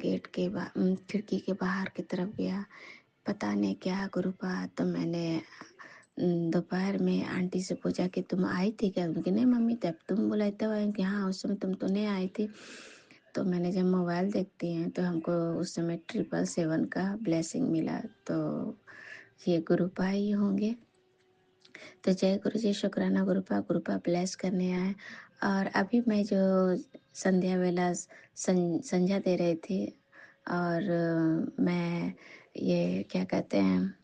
खिड़की के बाहर की तरफ गया। पता नहीं क्या गुरुपा। तो मैंने दोपहर में आंटी से पूछा कि तुम आई थी क्या? उनकी नहीं मम्मी, तब तुम बुलाई तब आई कि हाँ, उस समय तुम तो नहीं आई थी। तो मैंने जब मोबाइल देखती हैं तो हमको उस समय 777 का ब्लेसिंग मिला, तो ये गुरुपा ही होंगे। तो जय गुरु जी, शुक्राना गुरुपा। गुरुपा ब्लेस करने आए। और अभी मैं जो संध्या वेला संध्या दे रही थी, और मैं ये क्या कहते हैं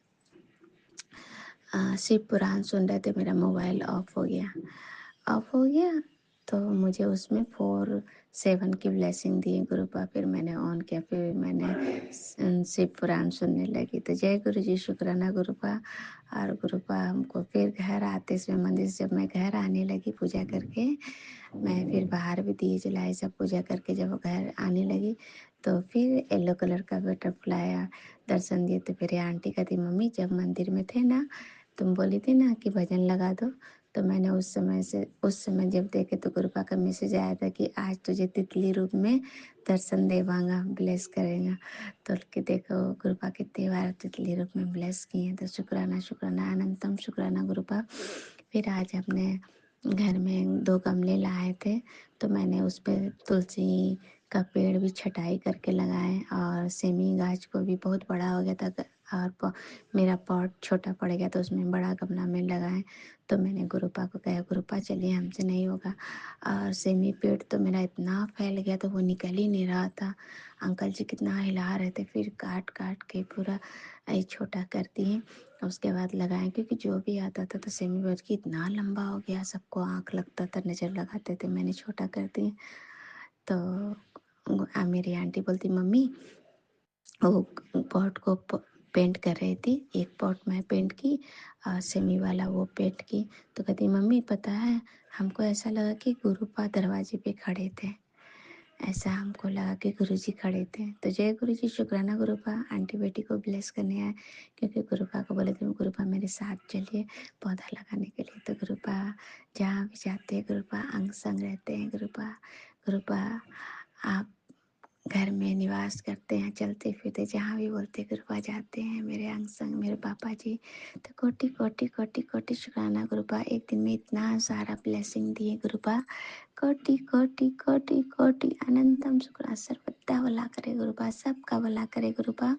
शिव पुराण सुन रहे थे, मेरा मोबाइल ऑफ हो गया। तो मुझे उसमें 4-7 की ब्लेसिंग दी गुरुपा। फिर मैंने ऑन किया, फिर मैंने शिव पुराण सुनने लगी। तो जय गुरु जी, शुक्राना गुरुपा। और गुरुपा हमको फिर घर आते समय मंदिर से जब मैं घर आने लगी पूजा करके, मैं फिर बाहर भी दिए जलाए सब पूजा करके, जब घर आने लगी तो फिर येलो कलर का बटरफ्लाई दर्शन दिए। तो फिर आंटी कहती मम्मी जब मंदिर में थे ना, तुम बोली थी ना कि भजन लगा दो, तो मैंने उस समय जब देखे तो गुरुपा का मैसेज आया था कि आज तुझे तितली रूप में दर्शन देवांगा, ब्लेस करेगा। तो कि देखो गुरुपा कितने बार तितली रूप में ब्लेस किए हैं। तो शुक्राना शुक्राना अनंतम शुक्राना गुरुपा। फिर आज अपने घर में 2 गमले लाए थे, तो मैंने उस पे तुलसी का पेड़ भी छटाई करके लगाए, और सेमी गाछ को भी बहुत बड़ा हो गया था, और मेरा पॉट छोटा पड़ गया, तो उसमें बड़ा गमला में लगाए। तो मैंने गुरुपा को कहा गुरुपा चलिए हमसे नहीं होगा। और सेमी पेड़ तो मेरा इतना फैल गया, तो वो निकल ही नहीं रहा था। अंकल जी कितना हिला रहे थे, फिर काट काट के पूरा छोटा कर दिए। उसके बाद लगाए, क्योंकि जो भी आता था तो सेमी पेड़ की इतना लंबा हो गया, सबको आँख लगता था, नज़र लगाते थे। मैंने छोटा कर दिए। तो मेरी आंटी बोलती मम्मी वो पॉट को पेंट कर रही थी, एक पॉट मैं पेंट की और सेमी वाला वो पेंट की। तो कहती मम्मी पता है, हमको ऐसा लगा कि गुरुपा दरवाजे पे खड़े थे, ऐसा हमको लगा कि गुरुजी खड़े थे। तो जय गुरुजी, शुक्राना गुरुपा। आंटी बेटी को ब्लेस करने आए, क्योंकि गुरुपा को बोले थे गुरुपा मेरे साथ चलिए पौधा लगाने के लिए। तो गुरुपा जहाँ भी जाते हैं गुरुपा अंग संग रहते हैं। गुरुपा आप घर में निवास करते हैं, चलते फिरते जहाँ भी बोलते गुरुपा जाते हैं, मेरे अंग संग मेरे पापा जी। तो कोटि कोटि कोटि कोटि शुक्राना गुरुपा। एक दिन में इतना सारा ब्लेसिंग दिए गुरुपा, कोटि कोटि कोटि कोटि अनंतम शुक्र। सर्वदा भला करे गुरुपा, सबका भला करे गुरुपा।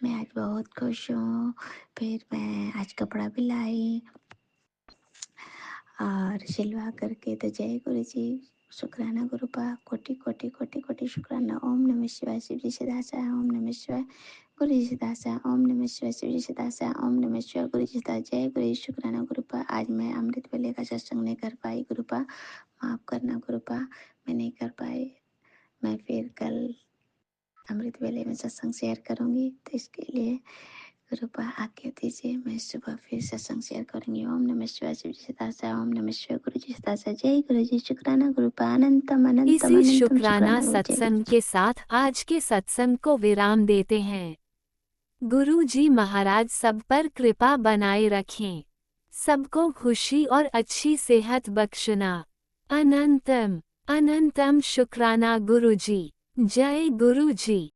मैं आज बहुत खुश हूँ। फिर मैं आज कपड़ा भी लाई, और सिलवा करके तो जय गुरु जी, शुक्राना गुरुपा, कोटि कोटि कोटि कोटि शुक्राना। ओम नमः शिवाय। शिव जी से दासा, ओम नमः शिवाय। गुरु जी से दासा, ओम नमः शिवाय। शिव जी से दासा, ओम नमः शिवाय। गुरु जी से दासा, जय गुरु जी, शुक्राना गुरुपा। आज मैं अमृत वेले का सत्संग नहीं कर पाई गुरुपा, माफ करना गुरुपा, मैं नहीं कर पाई। मैं फिर कल अमृत वेले में सत्संग शेयर करूंगी, तो इसके लिए गुरुपा आज्ञा दीजिए, मैं सुबह फिर सत्संग शेयर करूंगी। ओम नमः शिवाय। शिव जी से दासा, ओम नमः शिवाय। गुरु जी से दासा, जय गुरु जी, शुक्राना गुरुपा। अनंतम अनंतम इसी अनंतम शुक्राना शुक्राना गुरु, जय गुरु सत्संग जी। के साथ आज के सत्संग को विराम देते हैं। गुरु जी महाराज सब पर कृपा बनाए रखें, सबको खुशी और अच्छी सेहत बख्शना। अनंतम अनंतम शुक्राना गुरु जी। जय गुरु जी।